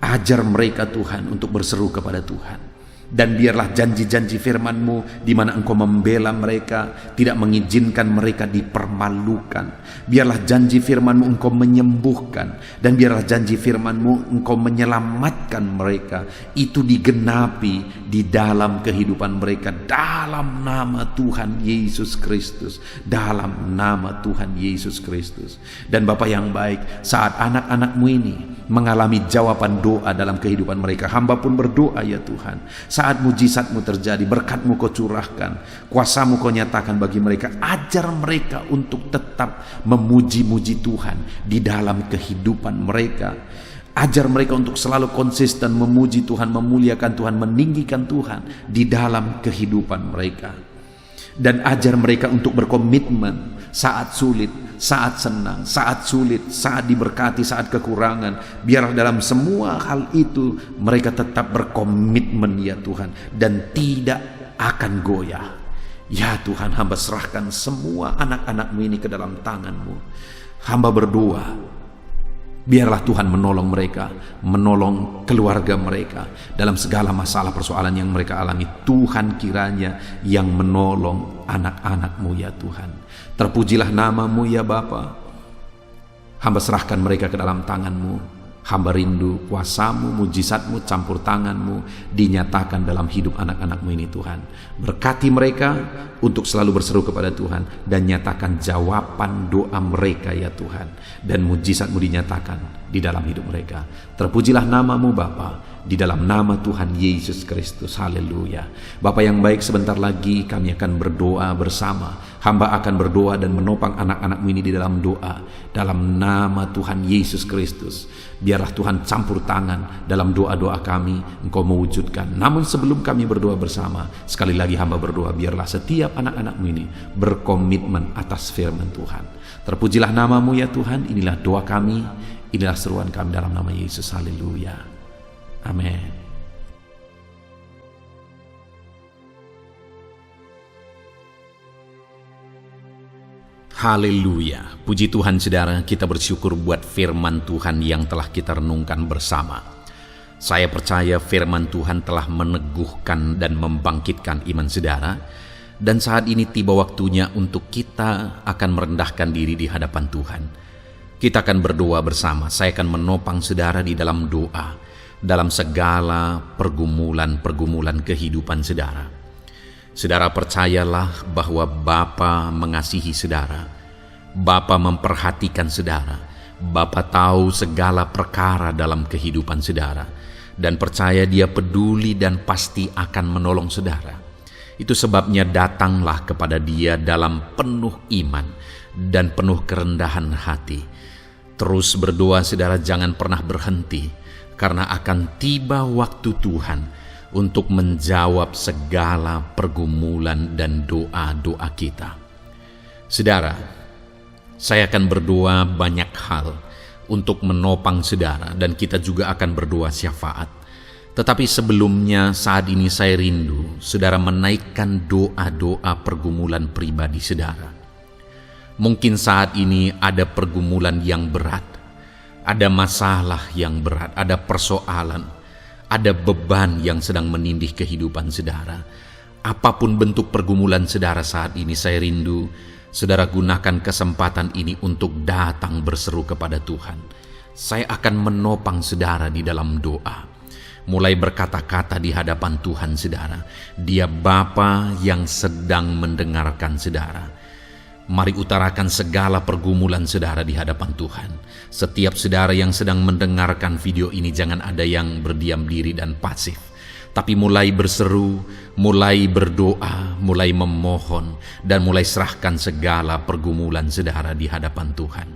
Ajar mereka Tuhan untuk berseru kepada Tuhan. Dan biarlah janji-janji firman-Mu di mana Engkau membela mereka, tidak mengizinkan mereka dipermalukan. Biarlah janji firman-Mu Engkau menyembuhkan, dan biarlah janji firman-Mu Engkau menyelamatkan mereka. Itu digenapi di dalam kehidupan mereka, dalam nama Tuhan Yesus Kristus. Dalam nama Tuhan Yesus Kristus. Dan Bapa yang baik, saat anak-anak-Mu ini mengalami jawaban doa dalam kehidupan mereka, hamba pun berdoa ya Tuhan, saat mujizat-Mu terjadi, berkat-Mu Kau curahkan, kuasa-Mu Kau nyatakan bagi mereka. Ajar mereka untuk tetap memuji-muji Tuhan di dalam kehidupan mereka. Ajar mereka untuk selalu konsisten memuji Tuhan, memuliakan Tuhan, meninggikan Tuhan di dalam kehidupan mereka. Dan ajar mereka untuk berkomitmen saat sulit, saat senang, saat sulit, saat diberkati, saat kekurangan. Biarlah dalam semua hal itu mereka tetap berkomitmen ya Tuhan, dan tidak akan goyah. Ya Tuhan, hamba serahkan semua anak-anak-Mu ini ke dalam tangan-Mu. Hamba berdoa, biarlah Tuhan menolong mereka, menolong keluarga mereka dalam segala masalah persoalan yang mereka alami. Tuhan kiranya yang menolong anak-anak-Mu ya Tuhan. Terpujilah nama-Mu ya Bapa. Hamba serahkan mereka ke dalam tangan-Mu. Hamba rindu kuasamu, mujizatmu, campur tanganmu dinyatakan dalam hidup anak-anakmu ini Tuhan. Berkati mereka untuk selalu berseru kepada Tuhan dan nyatakan jawaban doa mereka ya Tuhan. Dan mujizatmu dinyatakan di dalam hidup mereka. Terpujilah namamu Bapa, di dalam nama Tuhan Yesus Kristus. Haleluya. Bapa yang baik, sebentar lagi kami akan berdoa bersama. Hamba akan berdoa dan menopang anak-anakmu ini di dalam doa. Dalam nama Tuhan Yesus Kristus. Biarlah Tuhan campur tangan dalam doa-doa kami, Engkau mewujudkan. Namun sebelum kami berdoa bersama, sekali lagi hamba berdoa, biarlah setiap anak-anakmu ini berkomitmen atas firman Tuhan. Terpujilah namamu ya Tuhan. Inilah doa kami, inilah seruan kami dalam nama Yesus. Haleluya. Amin. Haleluya. Puji Tuhan saudara, kita bersyukur buat firman Tuhan yang telah kita renungkan bersama. Saya percaya firman Tuhan telah meneguhkan dan membangkitkan iman saudara. Dan saat ini tiba waktunya untuk kita akan merendahkan diri di hadapan Tuhan. Kita akan berdoa bersama. Saya akan menopang saudara di dalam doa, dalam segala pergumulan-pergumulan kehidupan saudara. Saudara percayalah bahwa Bapa mengasihi saudara. Bapa memperhatikan saudara. Bapa tahu segala perkara dalam kehidupan saudara. Dan percaya Dia peduli dan pasti akan menolong saudara. Itu sebabnya datanglah kepada Dia dalam penuh iman dan penuh kerendahan hati. Terus berdoa saudara, jangan pernah berhenti. Karena akan tiba waktu Tuhan untuk menjawab segala pergumulan dan doa-doa kita. Saudara, saya akan berdoa banyak hal untuk menopang saudara dan kita juga akan berdoa syafaat. Tetapi sebelumnya saat ini saya rindu saudara menaikkan doa-doa pergumulan pribadi saudara. Mungkin saat ini ada pergumulan yang berat, ada masalah yang berat, ada persoalan, ada beban yang sedang menindih kehidupan saudara. Apapun bentuk pergumulan saudara saat ini, saya rindu saudara gunakan kesempatan ini untuk datang berseru kepada Tuhan. Saya akan menopang saudara di dalam doa. Mulai berkata-kata di hadapan Tuhan saudara. Dia Bapa yang sedang mendengarkan saudara. Mari utarakan segala pergumulan saudara di hadapan Tuhan. Setiap saudara yang sedang mendengarkan video ini, jangan ada yang berdiam diri dan pasif. Tapi mulai berseru, mulai berdoa, mulai memohon, dan mulai serahkan segala pergumulan saudara di hadapan Tuhan.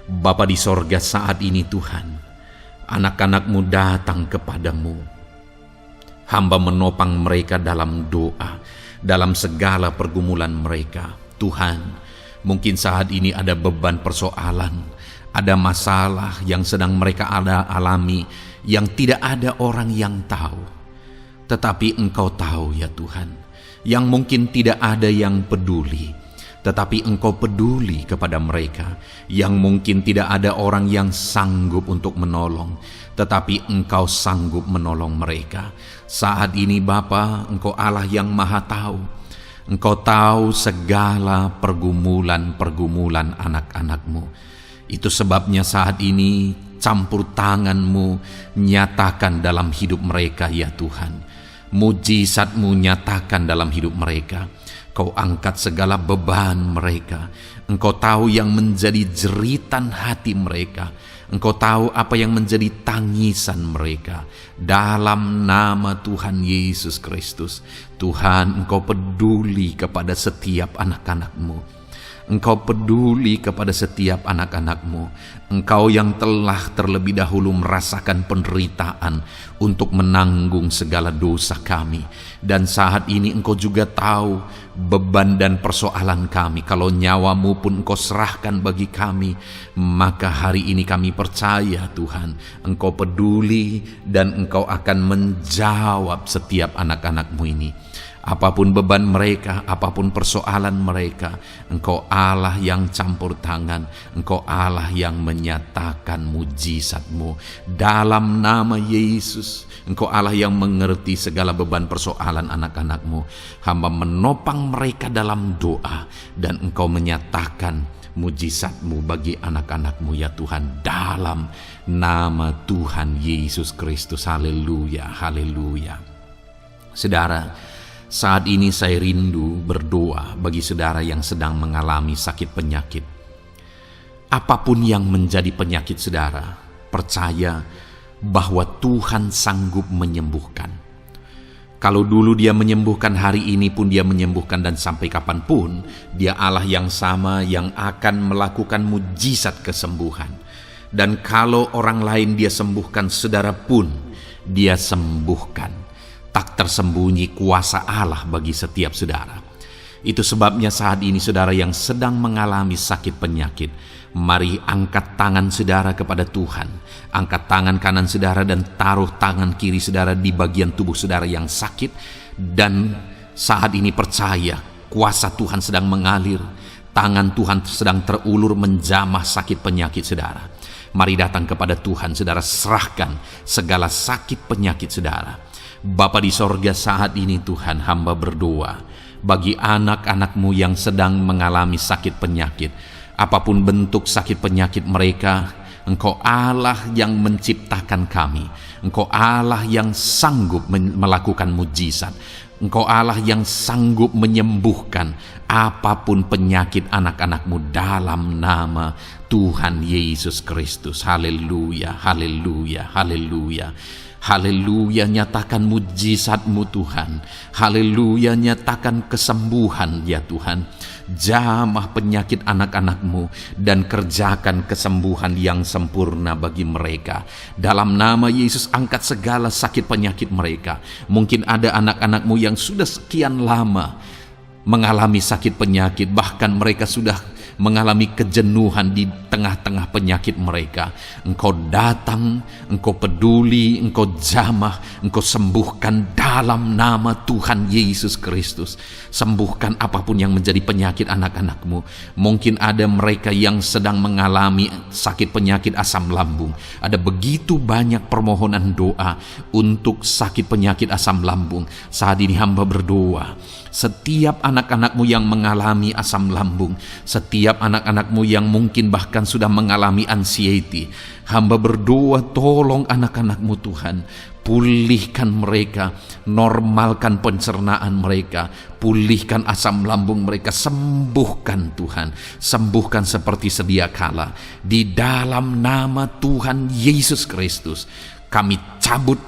Bapa di sorga, saat ini Tuhan, anak-anak-Mu datang kepadamu. Hamba menopang mereka dalam doa, dalam segala pergumulan mereka. Tuhan, mungkin saat ini ada beban persoalan, ada masalah yang sedang mereka alami yang tidak ada orang yang tahu. Tetapi Engkau tahu ya Tuhan, yang mungkin tidak ada yang peduli. Tetapi Engkau peduli kepada mereka, yang mungkin tidak ada orang yang sanggup untuk menolong. Tetapi Engkau sanggup menolong mereka. Saat ini Bapa, Engkau Allah yang Maha Tahu. Engkau tahu segala pergumulan-pergumulan anak-anak-Mu. Itu sebabnya saat ini campur tangan-Mu nyatakan dalam hidup mereka ya Tuhan. Mujizat-Mu nyatakan dalam hidup mereka. Kau angkat segala beban mereka. Engkau tahu yang menjadi jeritan hati mereka. Engkau tahu apa yang menjadi tangisan mereka. Dalam nama Tuhan Yesus Kristus, Tuhan, Engkau peduli kepada setiap anak-anak-Mu. Engkau peduli kepada setiap anak-anak-Mu. Engkau yang telah terlebih dahulu merasakan penderitaan untuk menanggung segala dosa kami. Dan saat ini Engkau juga tahu beban dan persoalan kami. Kalau nyawa-Mu pun Engkau serahkan bagi kami, maka hari ini kami percaya Tuhan, Engkau peduli dan Engkau akan menjawab setiap anak-anak-Mu ini. Apapun beban mereka, apapun persoalan mereka, Engkau Allah yang campur tangan, Engkau Allah yang menyatakan mujizat-Mu. Dalam nama Yesus, Engkau Allah yang mengerti segala beban persoalan anak-anak-Mu. Hamba menopang mereka dalam doa, dan Engkau menyatakan mujizat-Mu bagi anak-anak-Mu ya Tuhan, dalam nama Tuhan Yesus Kristus. Haleluya, haleluya. Saudara, saat ini saya rindu berdoa bagi saudara yang sedang mengalami sakit penyakit. Apapun yang menjadi penyakit saudara, percaya bahwa Tuhan sanggup menyembuhkan. Kalau dulu Dia menyembuhkan, hari ini pun Dia menyembuhkan, dan sampai kapanpun Dia Allah yang sama yang akan melakukan mujizat kesembuhan. Dan kalau orang lain Dia sembuhkan, saudara pun Dia sembuhkan. Tak tersembunyi kuasa Allah bagi setiap saudara. Itu sebabnya saat ini saudara yang sedang mengalami sakit penyakit, mari angkat tangan saudara kepada Tuhan. Angkat tangan kanan saudara dan taruh tangan kiri saudara di bagian tubuh saudara yang sakit. Dan saat ini percaya kuasa Tuhan sedang mengalir. Tangan Tuhan sedang terulur menjamah sakit penyakit saudara. Mari datang kepada Tuhan saudara, serahkan segala sakit penyakit saudara. Bapa di sorga, saat ini Tuhan, hamba berdoa bagi anak-anak-Mu yang sedang mengalami sakit penyakit. Apapun bentuk sakit penyakit mereka, Engkau Allah yang menciptakan kami. Engkau Allah yang sanggup melakukan mujizat. Engkau Allah yang sanggup menyembuhkan apapun penyakit anak-anak-Mu dalam nama Tuhan Yesus Kristus. Haleluya, haleluya, haleluya. Haleluya, nyatakan mujizat-Mu Tuhan. Haleluya, nyatakan kesembuhan ya Tuhan. Jamah penyakit anak-anak-Mu dan kerjakan kesembuhan yang sempurna bagi mereka. Dalam nama Yesus, angkat segala sakit penyakit mereka. Mungkin ada anak-anak-Mu yang sudah sekian lama mengalami sakit penyakit, bahkan mereka sudah mengalami kejenuhan di tengah-tengah penyakit mereka. Engkau datang, Engkau peduli, Engkau jamah, Engkau sembuhkan dalam nama Tuhan Yesus Kristus. Sembuhkan apapun yang menjadi penyakit anak-anak-Mu. Mungkin ada mereka yang sedang mengalami sakit penyakit asam lambung. Ada begitu banyak permohonan doa untuk sakit penyakit asam lambung. Saat ini hamba berdoa, setiap anak-anak-Mu yang mengalami asam lambung, setiap anak-anak-Mu yang mungkin bahkan sudah mengalami anxiety, hamba berdoa, tolong anak-anak-Mu Tuhan, pulihkan mereka, normalkan pencernaan mereka, pulihkan asam lambung mereka, sembuhkan Tuhan, sembuhkan seperti sedia kala. Di dalam nama Tuhan Yesus Kristus, kami cabut,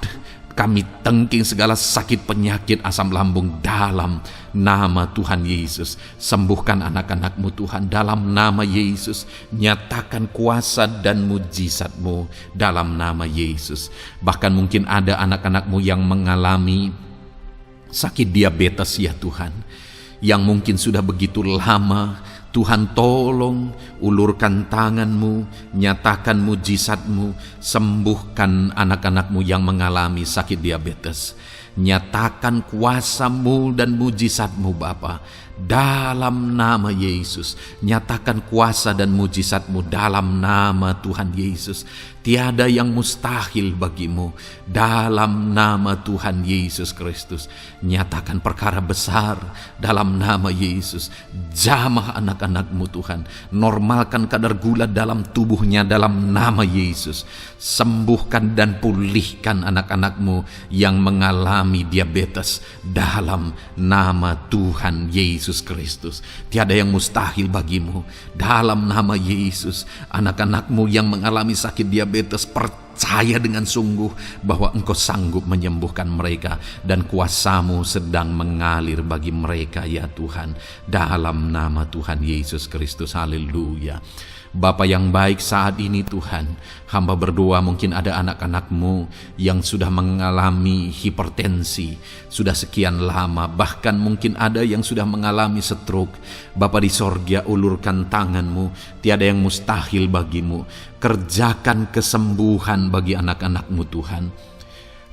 kami tengking segala sakit penyakit asam lambung dalam nama Tuhan Yesus. Sembuhkan anak-anak-Mu Tuhan dalam nama Yesus. Nyatakan kuasa dan mujizat-Mu dalam nama Yesus. Bahkan mungkin ada anak-anak-Mu yang mengalami sakit diabetes ya Tuhan, yang mungkin sudah begitu lama. Tuhan tolong ulurkan tangan-Mu, nyatakan mujizat-Mu, sembuhkan anak-anak-Mu yang mengalami sakit diabetes. Nyatakan kuasa-Mu dan mujizat-Mu Bapa dalam nama Yesus. Nyatakan kuasa dan mujizat-Mu dalam nama Tuhan Yesus. Tiada yang mustahil bagimu dalam nama Tuhan Yesus Kristus. Nyatakan perkara besar dalam nama Yesus. Jamah anak-anak-Mu Tuhan. Normalkan kadar gula dalam tubuhnya dalam nama Yesus. Sembuhkan dan pulihkan anak-anak-Mu yang mengalami diabetes dalam nama Tuhan Yesus Kristus. Tiada yang mustahil bagimu dalam nama Yesus. Anak-anak-Mu yang mengalami sakit diabetes, percaya dengan sungguh bahwa Engkau sanggup menyembuhkan mereka, dan kuasa-Mu sedang mengalir bagi mereka ya Tuhan, dalam nama Tuhan Yesus Kristus. Haleluya. Bapa yang baik, saat ini Tuhan, hamba berdoa mungkin ada anak-anak-Mu yang sudah mengalami hipertensi sudah sekian lama, bahkan mungkin ada yang sudah mengalami stroke. Bapa di sorga, ulurkan tangan-Mu, tiada yang mustahil bagimu. Kerjakan kesembuhan bagi anak-anak-Mu Tuhan.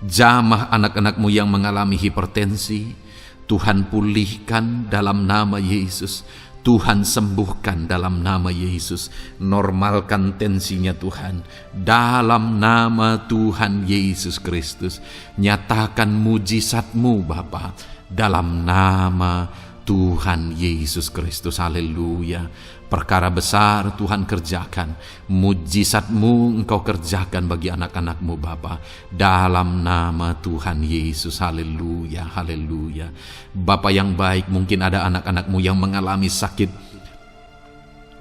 Jamah anak-anak-Mu yang mengalami hipertensi, Tuhan pulihkan dalam nama Yesus. Tuhan sembuhkan dalam nama Yesus. Normalkan tensinya Tuhan dalam nama Tuhan Yesus Kristus. Nyatakan mujizat-Mu Bapa dalam nama Tuhan Yesus Kristus. Haleluya. Perkara besar Tuhan kerjakan, mujizat-Mu Engkau kerjakan bagi anak-anak-Mu Bapa, dalam nama Tuhan Yesus. Haleluya, haleluya. Bapa yang baik, mungkin ada anak-anak-Mu yang mengalami sakit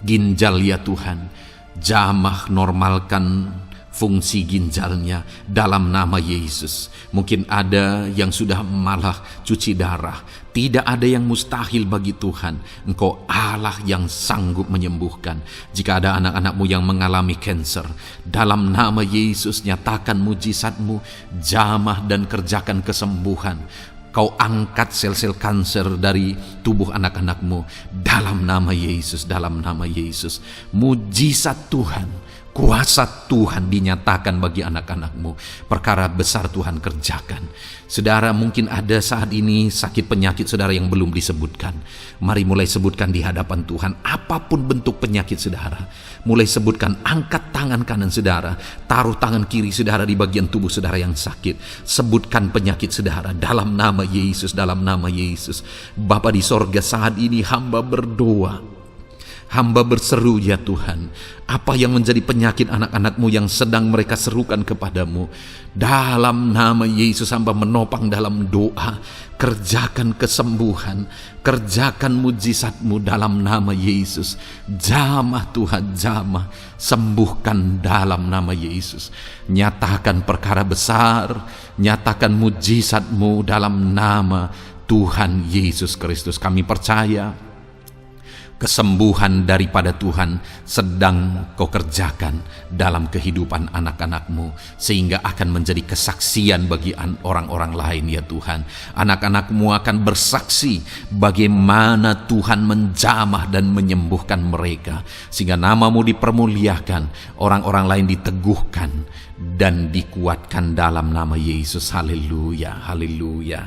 ginjal ya Tuhan. Jamah normalkan fungsi ginjalnya dalam nama Yesus. Mungkin ada yang sudah malah cuci darah. Tidak ada yang mustahil bagi Tuhan. Engkau Allah yang sanggup menyembuhkan. Jika ada anak-anak-Mu yang mengalami kanker, dalam nama Yesus nyatakan mujizat-Mu, jamah dan kerjakan kesembuhan. Kau angkat sel-sel kanker dari tubuh anak-anak-Mu dalam nama Yesus, dalam nama Yesus. Mujizat Tuhan, kuasa Tuhan dinyatakan bagi anak-anak-Mu. Perkara besar Tuhan kerjakan. Saudara, mungkin ada saat ini sakit penyakit saudara yang belum disebutkan. Mari mulai sebutkan di hadapan Tuhan. Apapun bentuk penyakit saudara, mulai sebutkan. Angkat tangan kanan saudara, taruh tangan kiri saudara di bagian tubuh saudara yang sakit. Sebutkan penyakit saudara dalam nama Yesus, dalam nama Yesus. Bapa di sorga, saat ini hamba berdoa, hamba berseru ya Tuhan, apa yang menjadi penyakit anak-anak-Mu yang sedang mereka serukan kepadamu, dalam nama Yesus hamba menopang dalam doa. Kerjakan kesembuhan, kerjakan mujizat-Mu dalam nama Yesus. Jamah Tuhan, jamah, sembuhkan dalam nama Yesus. Nyatakan perkara besar, nyatakan mujizat-Mu dalam nama Tuhan Yesus Kristus. Kami percaya kesembuhan daripada Tuhan sedang Kau kerjakan dalam kehidupan anak-anak-Mu, sehingga akan menjadi kesaksian bagi orang-orang lain ya Tuhan. Anak-anak-Mu akan bersaksi bagaimana Tuhan menjamah dan menyembuhkan mereka, sehingga nama-Mu dipermuliakan, orang-orang lain diteguhkan dan dikuatkan dalam nama Yesus. Haleluya, haleluya.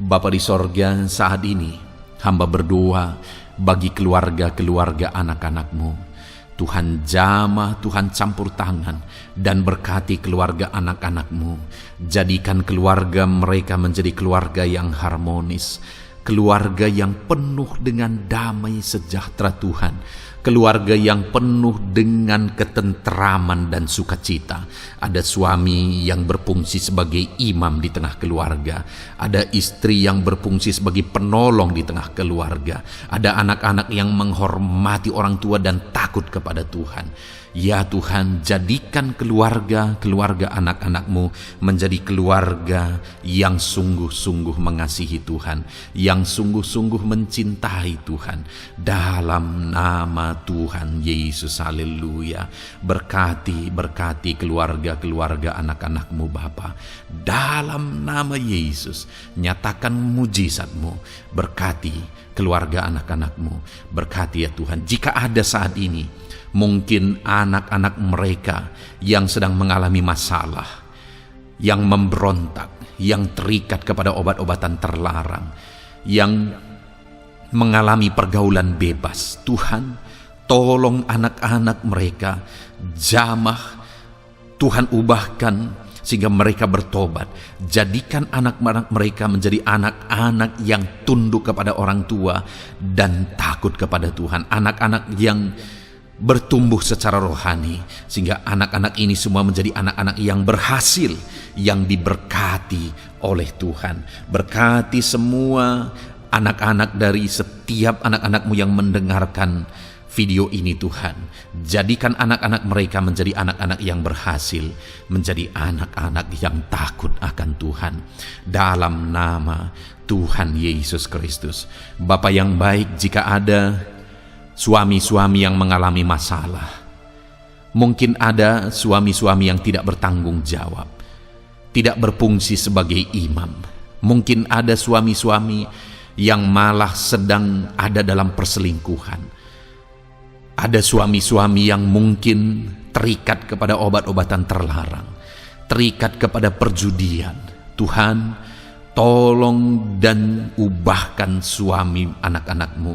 Bapa di sorga, saat ini hamba berdoa bagi keluarga-keluarga anak-anak-Mu. Tuhan jamah, Tuhan campur tangan dan berkati keluarga anak-anak-Mu. Jadikan keluarga mereka menjadi keluarga yang harmonis, keluarga yang penuh dengan damai sejahtera Tuhan, keluarga yang penuh dengan ketenteraman dan sukacita. Ada suami yang berfungsi sebagai imam di tengah keluarga, ada istri yang berfungsi sebagai penolong di tengah keluarga, ada anak-anak yang menghormati orang tua dan takut kepada Tuhan. Ya Tuhan, jadikan keluarga anak-anak-Mu menjadi keluarga yang sungguh-sungguh mengasihi Tuhan, yang sungguh-sungguh mencintai Tuhan, dalam nama Tuhan Yesus. Haleluya. Berkati keluarga anak-anak-Mu Bapa, dalam nama Yesus. Nyatakan mujizat-Mu, berkati keluarga anak-anak-Mu, berkati ya Tuhan. Jika ada saat ini mungkin anak-anak mereka yang sedang mengalami masalah, yang memberontak, yang terikat kepada obat-obatan terlarang, yang mengalami pergaulan bebas, Tuhan, tolong anak-anak mereka, jamah Tuhan, ubahkan sehingga mereka bertobat. Jadikan anak-anak mereka menjadi anak-anak yang tunduk kepada orang tua dan takut kepada Tuhan, anak-anak yang bertumbuh secara rohani, sehingga anak-anak ini semua menjadi anak-anak yang berhasil, yang diberkati oleh Tuhan. Berkati semua anak-anak dari setiap anak-anak-Mu yang mendengarkan video ini Tuhan. Jadikan anak-anak mereka menjadi anak-anak yang berhasil, menjadi anak-anak yang takut akan Tuhan, dalam nama Tuhan Yesus Kristus. Bapa yang baik, jika ada suami-suami yang mengalami masalah, mungkin ada suami-suami yang tidak bertanggung jawab, tidak berfungsi sebagai imam, mungkin ada suami-suami yang malah sedang ada dalam perselingkuhan, ada suami-suami yang mungkin terikat kepada obat-obatan terlarang, terikat kepada perjudian. Tuhan, tolong dan ubahkan suami anak-anak-Mu,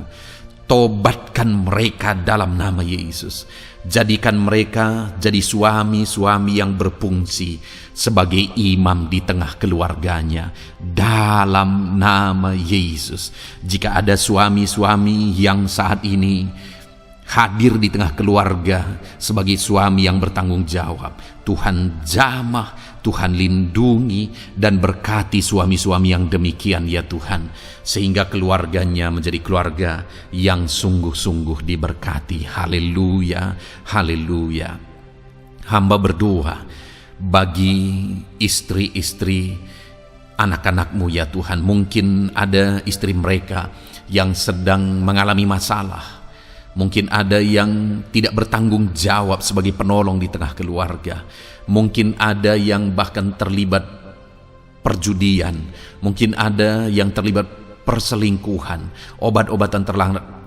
Tobatkan mereka dalam nama Yesus. Jadikan mereka jadi suami-suami yang berfungsi sebagai imam di tengah keluarganya dalam nama Yesus. Jika ada suami-suami yang saat ini hadir di tengah keluarga sebagai suami yang bertanggung jawab, Tuhan jamah, Tuhan lindungi dan berkati suami-suami yang demikian ya Tuhan, sehingga keluarganya menjadi keluarga yang sungguh-sungguh diberkati. Haleluya, haleluya. Hamba berdoa bagi istri-istri anak-anakmu ya Tuhan. Mungkin ada istri mereka yang sedang mengalami masalah. Mungkin ada yang tidak bertanggung jawab sebagai penolong di tengah keluarga. Mungkin ada yang bahkan terlibat perjudian. Mungkin ada yang terlibat perselingkuhan, obat-obatan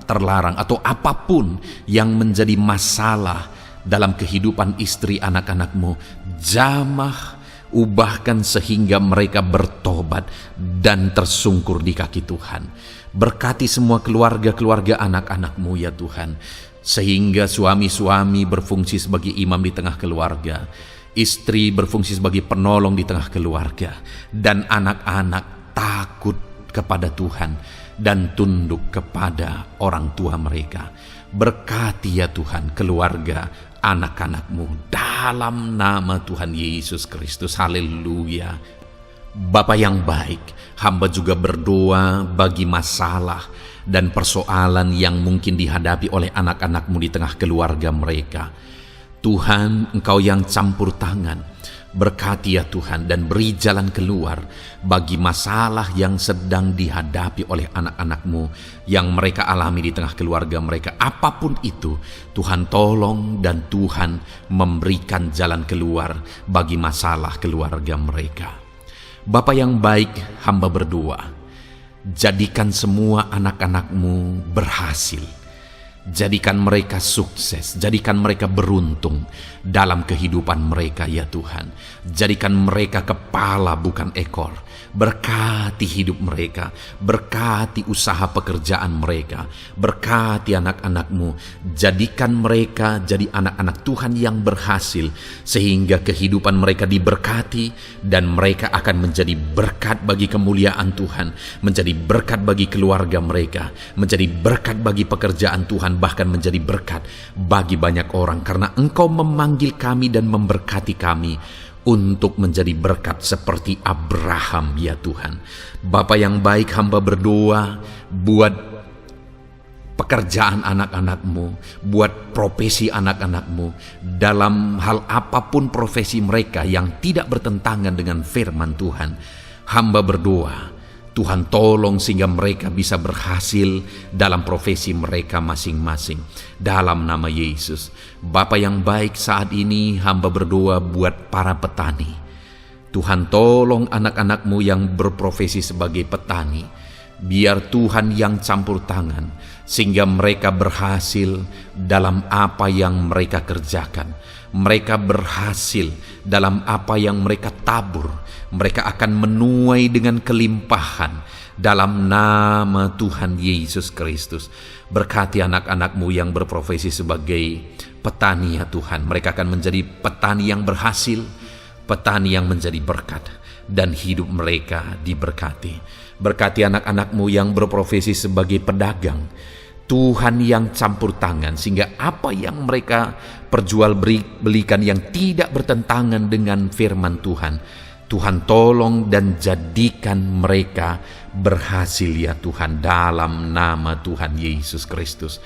terlarang, atau apapun yang menjadi masalah dalam kehidupan istri anak-anakmu. Jamah, ubahkan sehingga mereka bertobat dan tersungkur di kaki Tuhan. Berkati semua keluarga-keluarga anak-anakmu ya Tuhan, sehingga suami-suami berfungsi sebagai imam di tengah keluarga, istri berfungsi sebagai penolong di tengah keluarga, dan anak-anak takut kepada Tuhan dan tunduk kepada orang tua mereka. Berkati ya Tuhan keluarga anak-anakmu dalam nama Tuhan Yesus Kristus. Haleluya. Bapa yang baik, hamba juga berdoa bagi masalah dan persoalan yang mungkin dihadapi oleh anak-anakmu di tengah keluarga mereka. Tuhan, Engkau yang campur tangan, berkati ya Tuhan dan beri jalan keluar bagi masalah yang sedang dihadapi oleh anak-anakmu yang mereka alami di tengah keluarga mereka. Apapun itu, Tuhan tolong dan Tuhan memberikan jalan keluar bagi masalah keluarga mereka. Bapa yang baik, hamba berdoa, jadikan semua anak-anakmu berhasil. Jadikan mereka sukses, jadikan mereka beruntung dalam kehidupan mereka ya Tuhan. Jadikan mereka kepala bukan ekor. Berkati hidup mereka, berkati usaha pekerjaan mereka, berkati anak-anakmu. Jadikan mereka jadi anak-anak Tuhan yang berhasil, sehingga kehidupan mereka diberkati dan mereka akan menjadi berkat bagi kemuliaan Tuhan, menjadi berkat bagi keluarga mereka, menjadi berkat bagi pekerjaan Tuhan, bahkan menjadi berkat bagi banyak orang, karena Engkau memanggil kami dan memberkati kami untuk menjadi berkat seperti Abraham ya Tuhan. Bapa yang baik, hamba berdoa buat pekerjaan anak-anakmu, buat profesi anak-anakmu, dalam hal apapun profesi mereka yang tidak bertentangan dengan firman Tuhan. Hamba berdoa Tuhan tolong sehingga mereka bisa berhasil dalam profesi mereka masing-masing dalam nama Yesus. Bapa yang baik, saat ini hamba berdoa buat para petani. Tuhan tolong anak-anakmu yang berprofesi sebagai petani. Biar Tuhan yang campur tangan sehingga mereka berhasil dalam apa yang mereka kerjakan. Mereka berhasil dalam apa yang mereka tabur. Mereka akan menuai dengan kelimpahan dalam nama Tuhan Yesus Kristus. Berkati anak-anakmu yang berprofesi sebagai petani ya Tuhan. Mereka akan menjadi petani yang berhasil, petani yang menjadi berkat, dan hidup mereka diberkati. Berkati anak-anakmu yang berprofesi sebagai pedagang. Tuhan yang campur tangan sehingga apa yang mereka perjualbelikan yang tidak bertentangan dengan firman Tuhan, Tuhan tolong dan jadikan mereka berhasil ya Tuhan dalam nama Tuhan Yesus Kristus.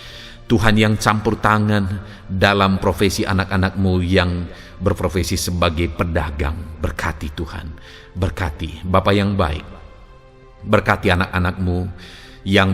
Tuhan yang campur tangan dalam profesi anak-anakmu yang berprofesi sebagai pedagang. Berkati Tuhan, berkati Bapa yang baik. Berkati anak-anakmu yang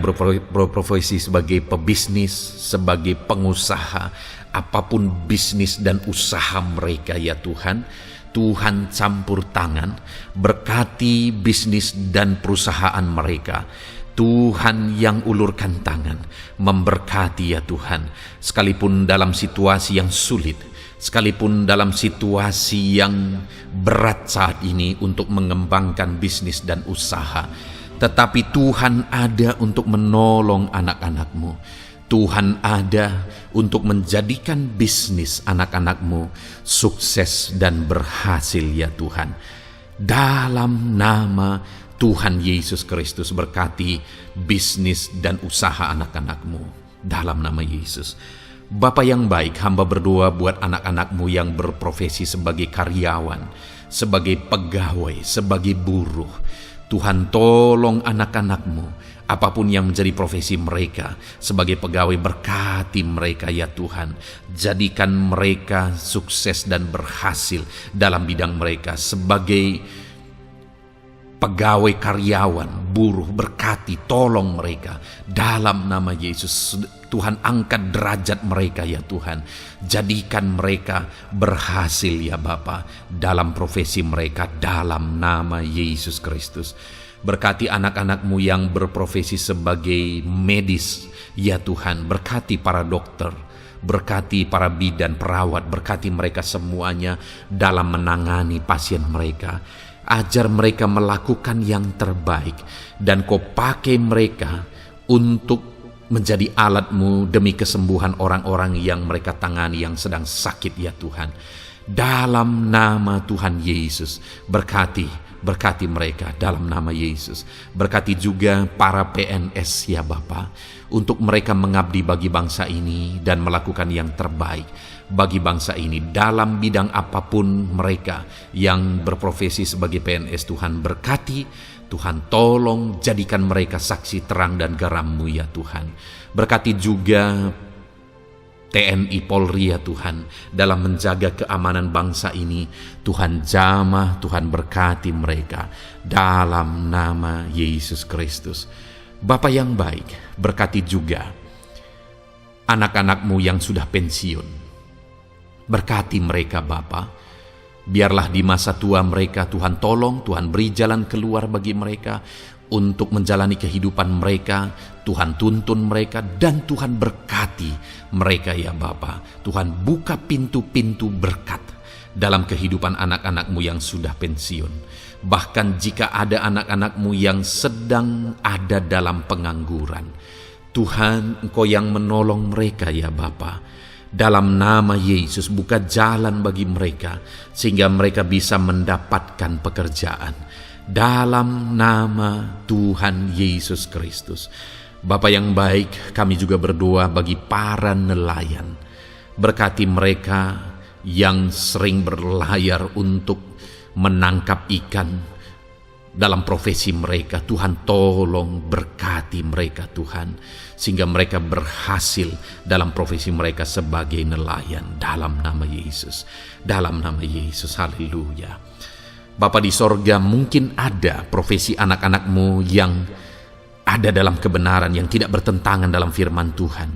berprofesi sebagai pebisnis, sebagai pengusaha, apapun bisnis dan usaha mereka ya Tuhan. Tuhan campur tangan, berkati bisnis dan perusahaan mereka. Tuhan yang ulurkan tangan, memberkati ya Tuhan. Sekalipun dalam situasi yang sulit, sekalipun dalam situasi yang berat saat ini untuk mengembangkan bisnis dan usaha, tetapi Tuhan ada untuk menolong anak-anakmu. Tuhan ada untuk menjadikan bisnis anak-anak-Mu sukses dan berhasil ya Tuhan. Dalam nama Tuhan Yesus Kristus, berkati bisnis dan usaha anak-anak-Mu. Dalam nama Yesus. Bapa yang baik, hamba berdoa buat anak-anak-Mu yang berprofesi sebagai karyawan, sebagai pegawai, sebagai buruh. Tuhan tolong anak-anak-Mu, apapun yang menjadi profesi mereka, sebagai pegawai berkati mereka ya Tuhan. Jadikan mereka sukses dan berhasil dalam bidang mereka. Sebagai pegawai karyawan, buruh, berkati, tolong mereka. Dalam nama Yesus, Tuhan angkat derajat mereka ya Tuhan. Jadikan mereka berhasil ya Bapa dalam profesi mereka, dalam nama Yesus Kristus. Berkati anak-anak-Mu yang berprofesi sebagai medis ya Tuhan. Berkati para dokter, berkati para bidan, perawat, berkati mereka semuanya dalam menangani pasien mereka. Ajar mereka melakukan yang terbaik, dan Kau pakai mereka untuk menjadi alat-Mu demi kesembuhan orang-orang yang mereka tangani yang sedang sakit ya Tuhan. Dalam nama Tuhan Yesus, berkati mereka dalam nama Yesus. Berkati juga para PNS ya Bapa, untuk mereka mengabdi bagi bangsa ini dan melakukan yang terbaik bagi bangsa ini dalam bidang apapun mereka yang berprofesi sebagai PNS. Tuhan berkati, Tuhan tolong jadikan mereka saksi terang dan garam-Mu ya Tuhan. Berkati juga TNI Polri ya Tuhan dalam menjaga keamanan bangsa ini. Tuhan jamah, Tuhan berkati mereka dalam nama Yesus Kristus. Bapa yang baik, berkati juga anak-anak-Mu yang sudah pensiun. Berkati mereka Bapa. Biarlah di masa tua mereka Tuhan tolong, Tuhan beri jalan keluar bagi mereka untuk menjalani kehidupan mereka. Tuhan tuntun mereka dan Tuhan berkati mereka ya Bapa. Tuhan buka pintu-pintu berkat dalam kehidupan anak-anak-Mu yang sudah pensiun. Bahkan jika ada anak-anak-Mu yang sedang ada dalam pengangguran, Tuhan Engkau yang menolong mereka ya Bapa. Dalam nama Yesus, buka jalan bagi mereka sehingga mereka bisa mendapatkan pekerjaan. Dalam nama Tuhan Yesus Kristus. Bapa yang baik, kami juga berdoa bagi para nelayan. Berkati mereka yang sering berlayar untuk menangkap ikan dalam profesi mereka. Tuhan tolong berkati mereka Tuhan, sehingga mereka berhasil dalam profesi mereka sebagai nelayan. Dalam nama Yesus, dalam nama Yesus, haleluya. Bapa di sorga, mungkin ada profesi anak-anak-Mu yang ada dalam kebenaran, yang tidak bertentangan dalam firman Tuhan,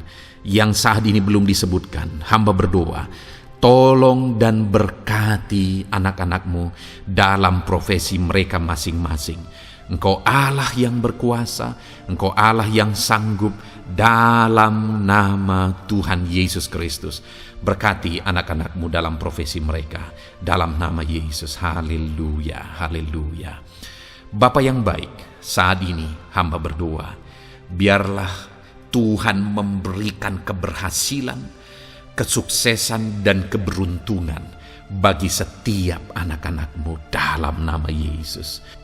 yang saat ini belum disebutkan. Hamba berdoa, tolong dan berkati anak-anak-Mu dalam profesi mereka masing-masing. Engkau Allah yang berkuasa, Engkau Allah yang sanggup. Dalam nama Tuhan Yesus Kristus, berkati anak-anak-Mu dalam profesi mereka. Dalam nama Yesus, haleluya, haleluya. Bapa yang baik, saat ini hamba berdoa, biarlah Tuhan memberikan keberhasilan, kesuksesan dan keberuntungan bagi setiap anak-anak-Mu dalam nama Yesus.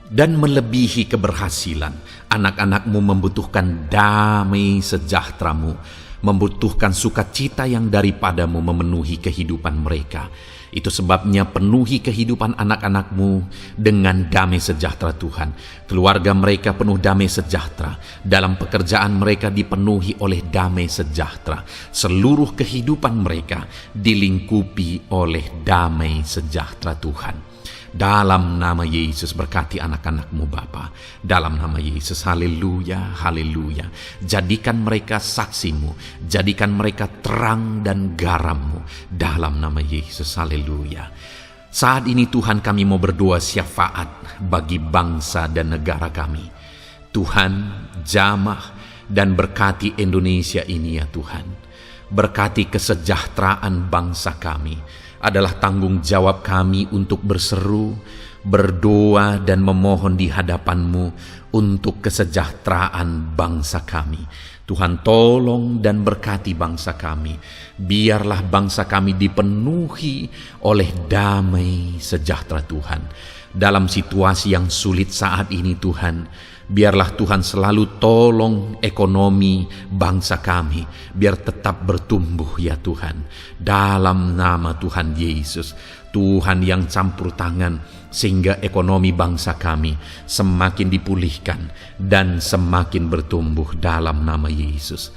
Dan melebihi keberhasilan, anak-anak-Mu membutuhkan damai sejahtera-Mu, membutuhkan sukacita yang daripada-Mu memenuhi kehidupan mereka. Itu sebabnya penuhi kehidupan anak-anak-Mu dengan damai sejahtera Tuhan. Keluarga mereka penuh damai sejahtera. Dalam pekerjaan mereka dipenuhi oleh damai sejahtera. Seluruh kehidupan mereka dilingkupi oleh damai sejahtera Tuhan. Dalam nama Yesus, berkati anak-anak-Mu Bapa. Dalam nama Yesus, haleluya, haleluya. Jadikan mereka saksi-Mu, jadikan mereka terang dan garam-Mu. Dalam nama Yesus, haleluya. Saat ini Tuhan, kami mau berdoa syafaat bagi bangsa dan negara kami. Tuhan, jamah dan berkati Indonesia ini ya Tuhan. Berkati kesejahteraan bangsa kami. Adalah tanggung jawab kami untuk berseru, berdoa dan memohon di hadapan-Mu untuk kesejahteraan bangsa kami. Tuhan, tolong dan berkati bangsa kami. Biarlah bangsa kami dipenuhi oleh damai sejahtera Tuhan. Dalam situasi yang sulit saat ini Tuhan, biarlah Tuhan selalu tolong ekonomi bangsa kami, biar tetap bertumbuh ya Tuhan. Dalam nama Tuhan Yesus, Tuhan yang campur tangan, sehingga ekonomi bangsa kami semakin dipulihkan dan semakin bertumbuh dalam nama Yesus.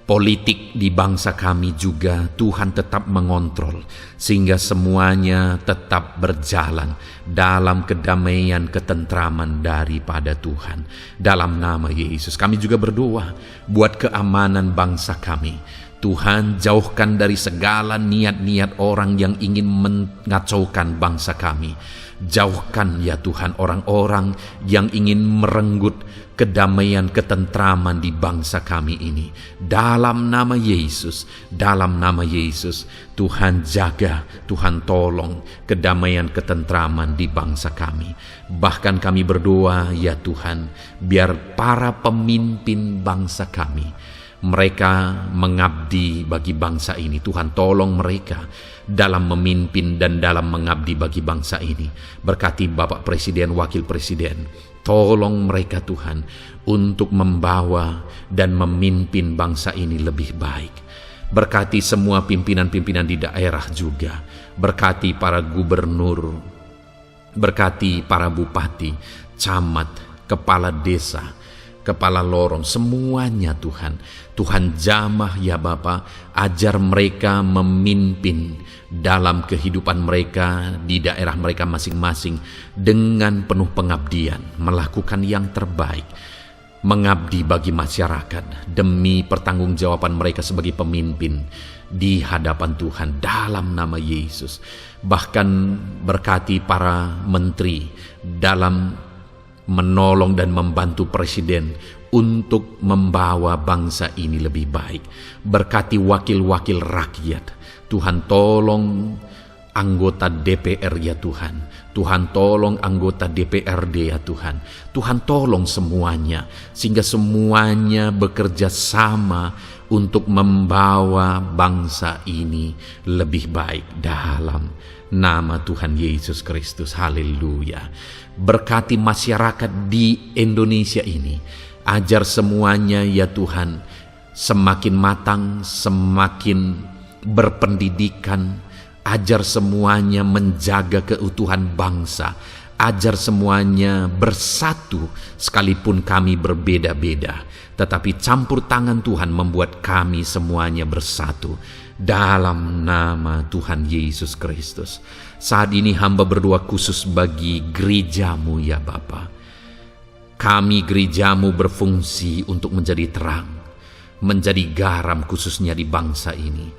Politik di bangsa kami juga Tuhan tetap mengontrol, sehingga semuanya tetap berjalan dalam kedamaian, ketentraman daripada Tuhan. Dalam nama Yesus kami juga berdoa buat keamanan bangsa kami. Tuhan, jauhkan dari segala niat-niat orang yang ingin mengacaukan bangsa kami. Jauhkan ya Tuhan orang-orang yang ingin merenggut kedamaian, ketentraman di bangsa kami ini. Dalam nama Yesus, dalam nama Yesus, Tuhan jaga, Tuhan tolong kedamaian, ketentraman di bangsa kami. Bahkan kami berdoa ya Tuhan, biar para pemimpin bangsa kami, mereka mengabdi bagi bangsa ini. Tuhan tolong mereka dalam memimpin dan dalam mengabdi bagi bangsa ini. Berkati Bapak Presiden, Wakil Presiden, tolong mereka Tuhan untuk membawa dan memimpin bangsa ini lebih baik. Berkati semua pimpinan-pimpinan di daerah juga. Berkati para gubernur, berkati para bupati, camat, kepala desa, kepala lorong, semuanya Tuhan. Tuhan jamah ya Bapa, ajar mereka memimpin dalam kehidupan mereka di daerah mereka masing-masing dengan penuh pengabdian, melakukan yang terbaik, mengabdi bagi masyarakat demi pertanggungjawaban mereka sebagai pemimpin di hadapan Tuhan dalam nama Yesus. Bahkan berkati para menteri dalam menolong dan membantu presiden untuk membawa bangsa ini lebih baik. Berkati wakil-wakil rakyat. Tuhan tolong anggota DPR ya Tuhan. Tuhan tolong anggota DPRD ya Tuhan. Tuhan tolong semuanya, sehingga semuanya bekerja sama untuk membawa bangsa ini lebih baik dalam nama Tuhan Yesus Kristus. Haleluya. Berkati masyarakat di Indonesia ini. Ajar semuanya ya Tuhan semakin matang, semakin berpendidikan. Ajar semuanya menjaga keutuhan bangsa. Ajar semuanya bersatu sekalipun kami berbeda-beda. Tetapi campur tangan Tuhan membuat kami semuanya bersatu. Dalam nama Tuhan Yesus Kristus. Saat ini hamba berdoa khusus bagi gerejamu ya Bapa. Kami gerejamu berfungsi untuk menjadi terang, menjadi garam khususnya di bangsa ini.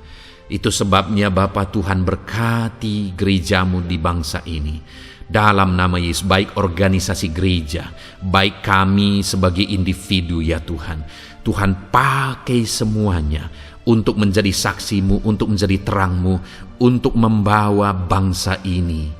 Itu sebabnya Bapa Tuhan berkati gerejamu di bangsa ini. Dalam nama Yesus, baik organisasi gereja, baik kami sebagai individu ya Tuhan. Tuhan pakai semuanya untuk menjadi saksimu, untuk menjadi terangmu, untuk membawa bangsa ini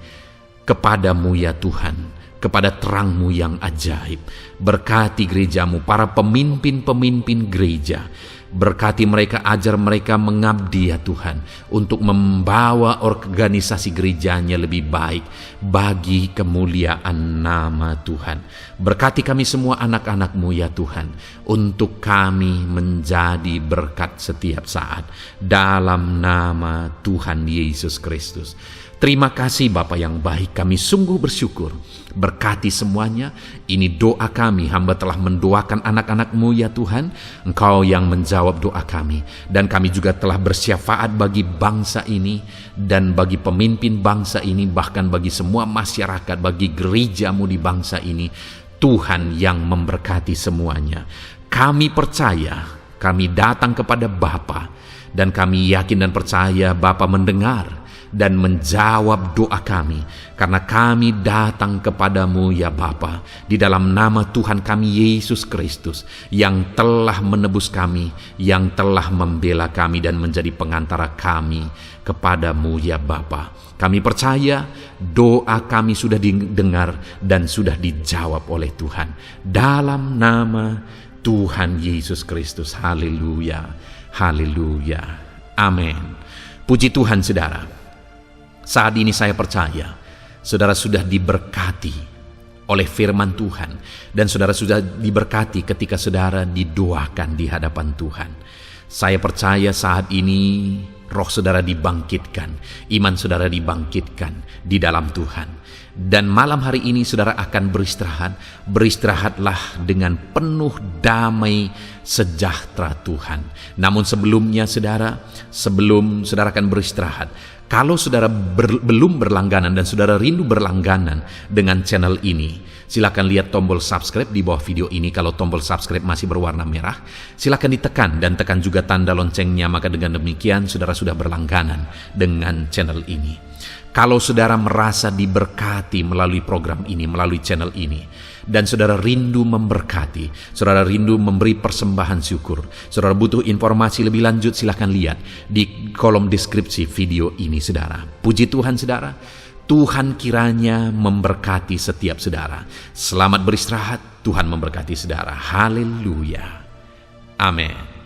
kepadamu ya Tuhan, kepada terangmu yang ajaib. Berkati gerejamu, para pemimpin-pemimpin gereja. Berkati mereka, ajar mereka mengabdi ya Tuhan, untuk membawa organisasi gerejanya lebih baik bagi kemuliaan nama Tuhan. Berkati kami semua anak-anak-Mu ya Tuhan, untuk kami menjadi berkat setiap saat. Dalam nama Tuhan Yesus Kristus. Terima kasih Bapa yang baik, kami sungguh bersyukur. Berkati semuanya, ini doa kami, hamba telah mendoakan anak-anak-Mu ya Tuhan, Engkau yang menjawab doa kami. Dan kami juga telah bersyafaat bagi bangsa ini, dan bagi pemimpin bangsa ini, bahkan bagi semua masyarakat, bagi gereja-Mu di bangsa ini. Tuhan yang memberkati semuanya. Kami percaya, kami datang kepada Bapa, dan kami yakin dan percaya Bapa mendengar dan menjawab doa kami, karena kami datang kepadamu ya Bapa, di dalam nama Tuhan kami Yesus Kristus, yang telah menebus kami, yang telah membela kami dan menjadi pengantara kami kepadamu ya Bapa. Kami percaya doa kami sudah didengar dan sudah dijawab oleh Tuhan. Dalam nama Tuhan Yesus Kristus. Haleluya, haleluya, amin. Puji Tuhan saudara. Saat ini saya percaya saudara sudah diberkati oleh firman Tuhan, dan saudara sudah diberkati ketika saudara didoakan di hadapan Tuhan. Saya percaya saat ini roh saudara dibangkitkan, iman saudara dibangkitkan di dalam Tuhan. Dan malam hari ini saudara akan beristirahat. Beristirahatlah dengan penuh damai sejahtera Tuhan. Namun sebelumnya saudara, sebelum saudara akan beristirahat, kalau saudara belum berlangganan dan saudara rindu berlangganan dengan channel ini, silakan lihat tombol subscribe di bawah video ini. Kalau tombol subscribe masih berwarna merah, silakan ditekan dan tekan juga tanda loncengnya. Maka dengan demikian saudara sudah berlangganan dengan channel ini. Kalau saudara merasa diberkati melalui program ini, melalui channel ini, dan saudara rindu memberkati, saudara rindu memberi persembahan syukur, saudara butuh informasi lebih lanjut, silakan lihat di kolom deskripsi video ini saudara. Puji Tuhan saudara, Tuhan kiranya memberkati setiap saudara. Selamat beristirahat, Tuhan memberkati saudara. Haleluya, amin.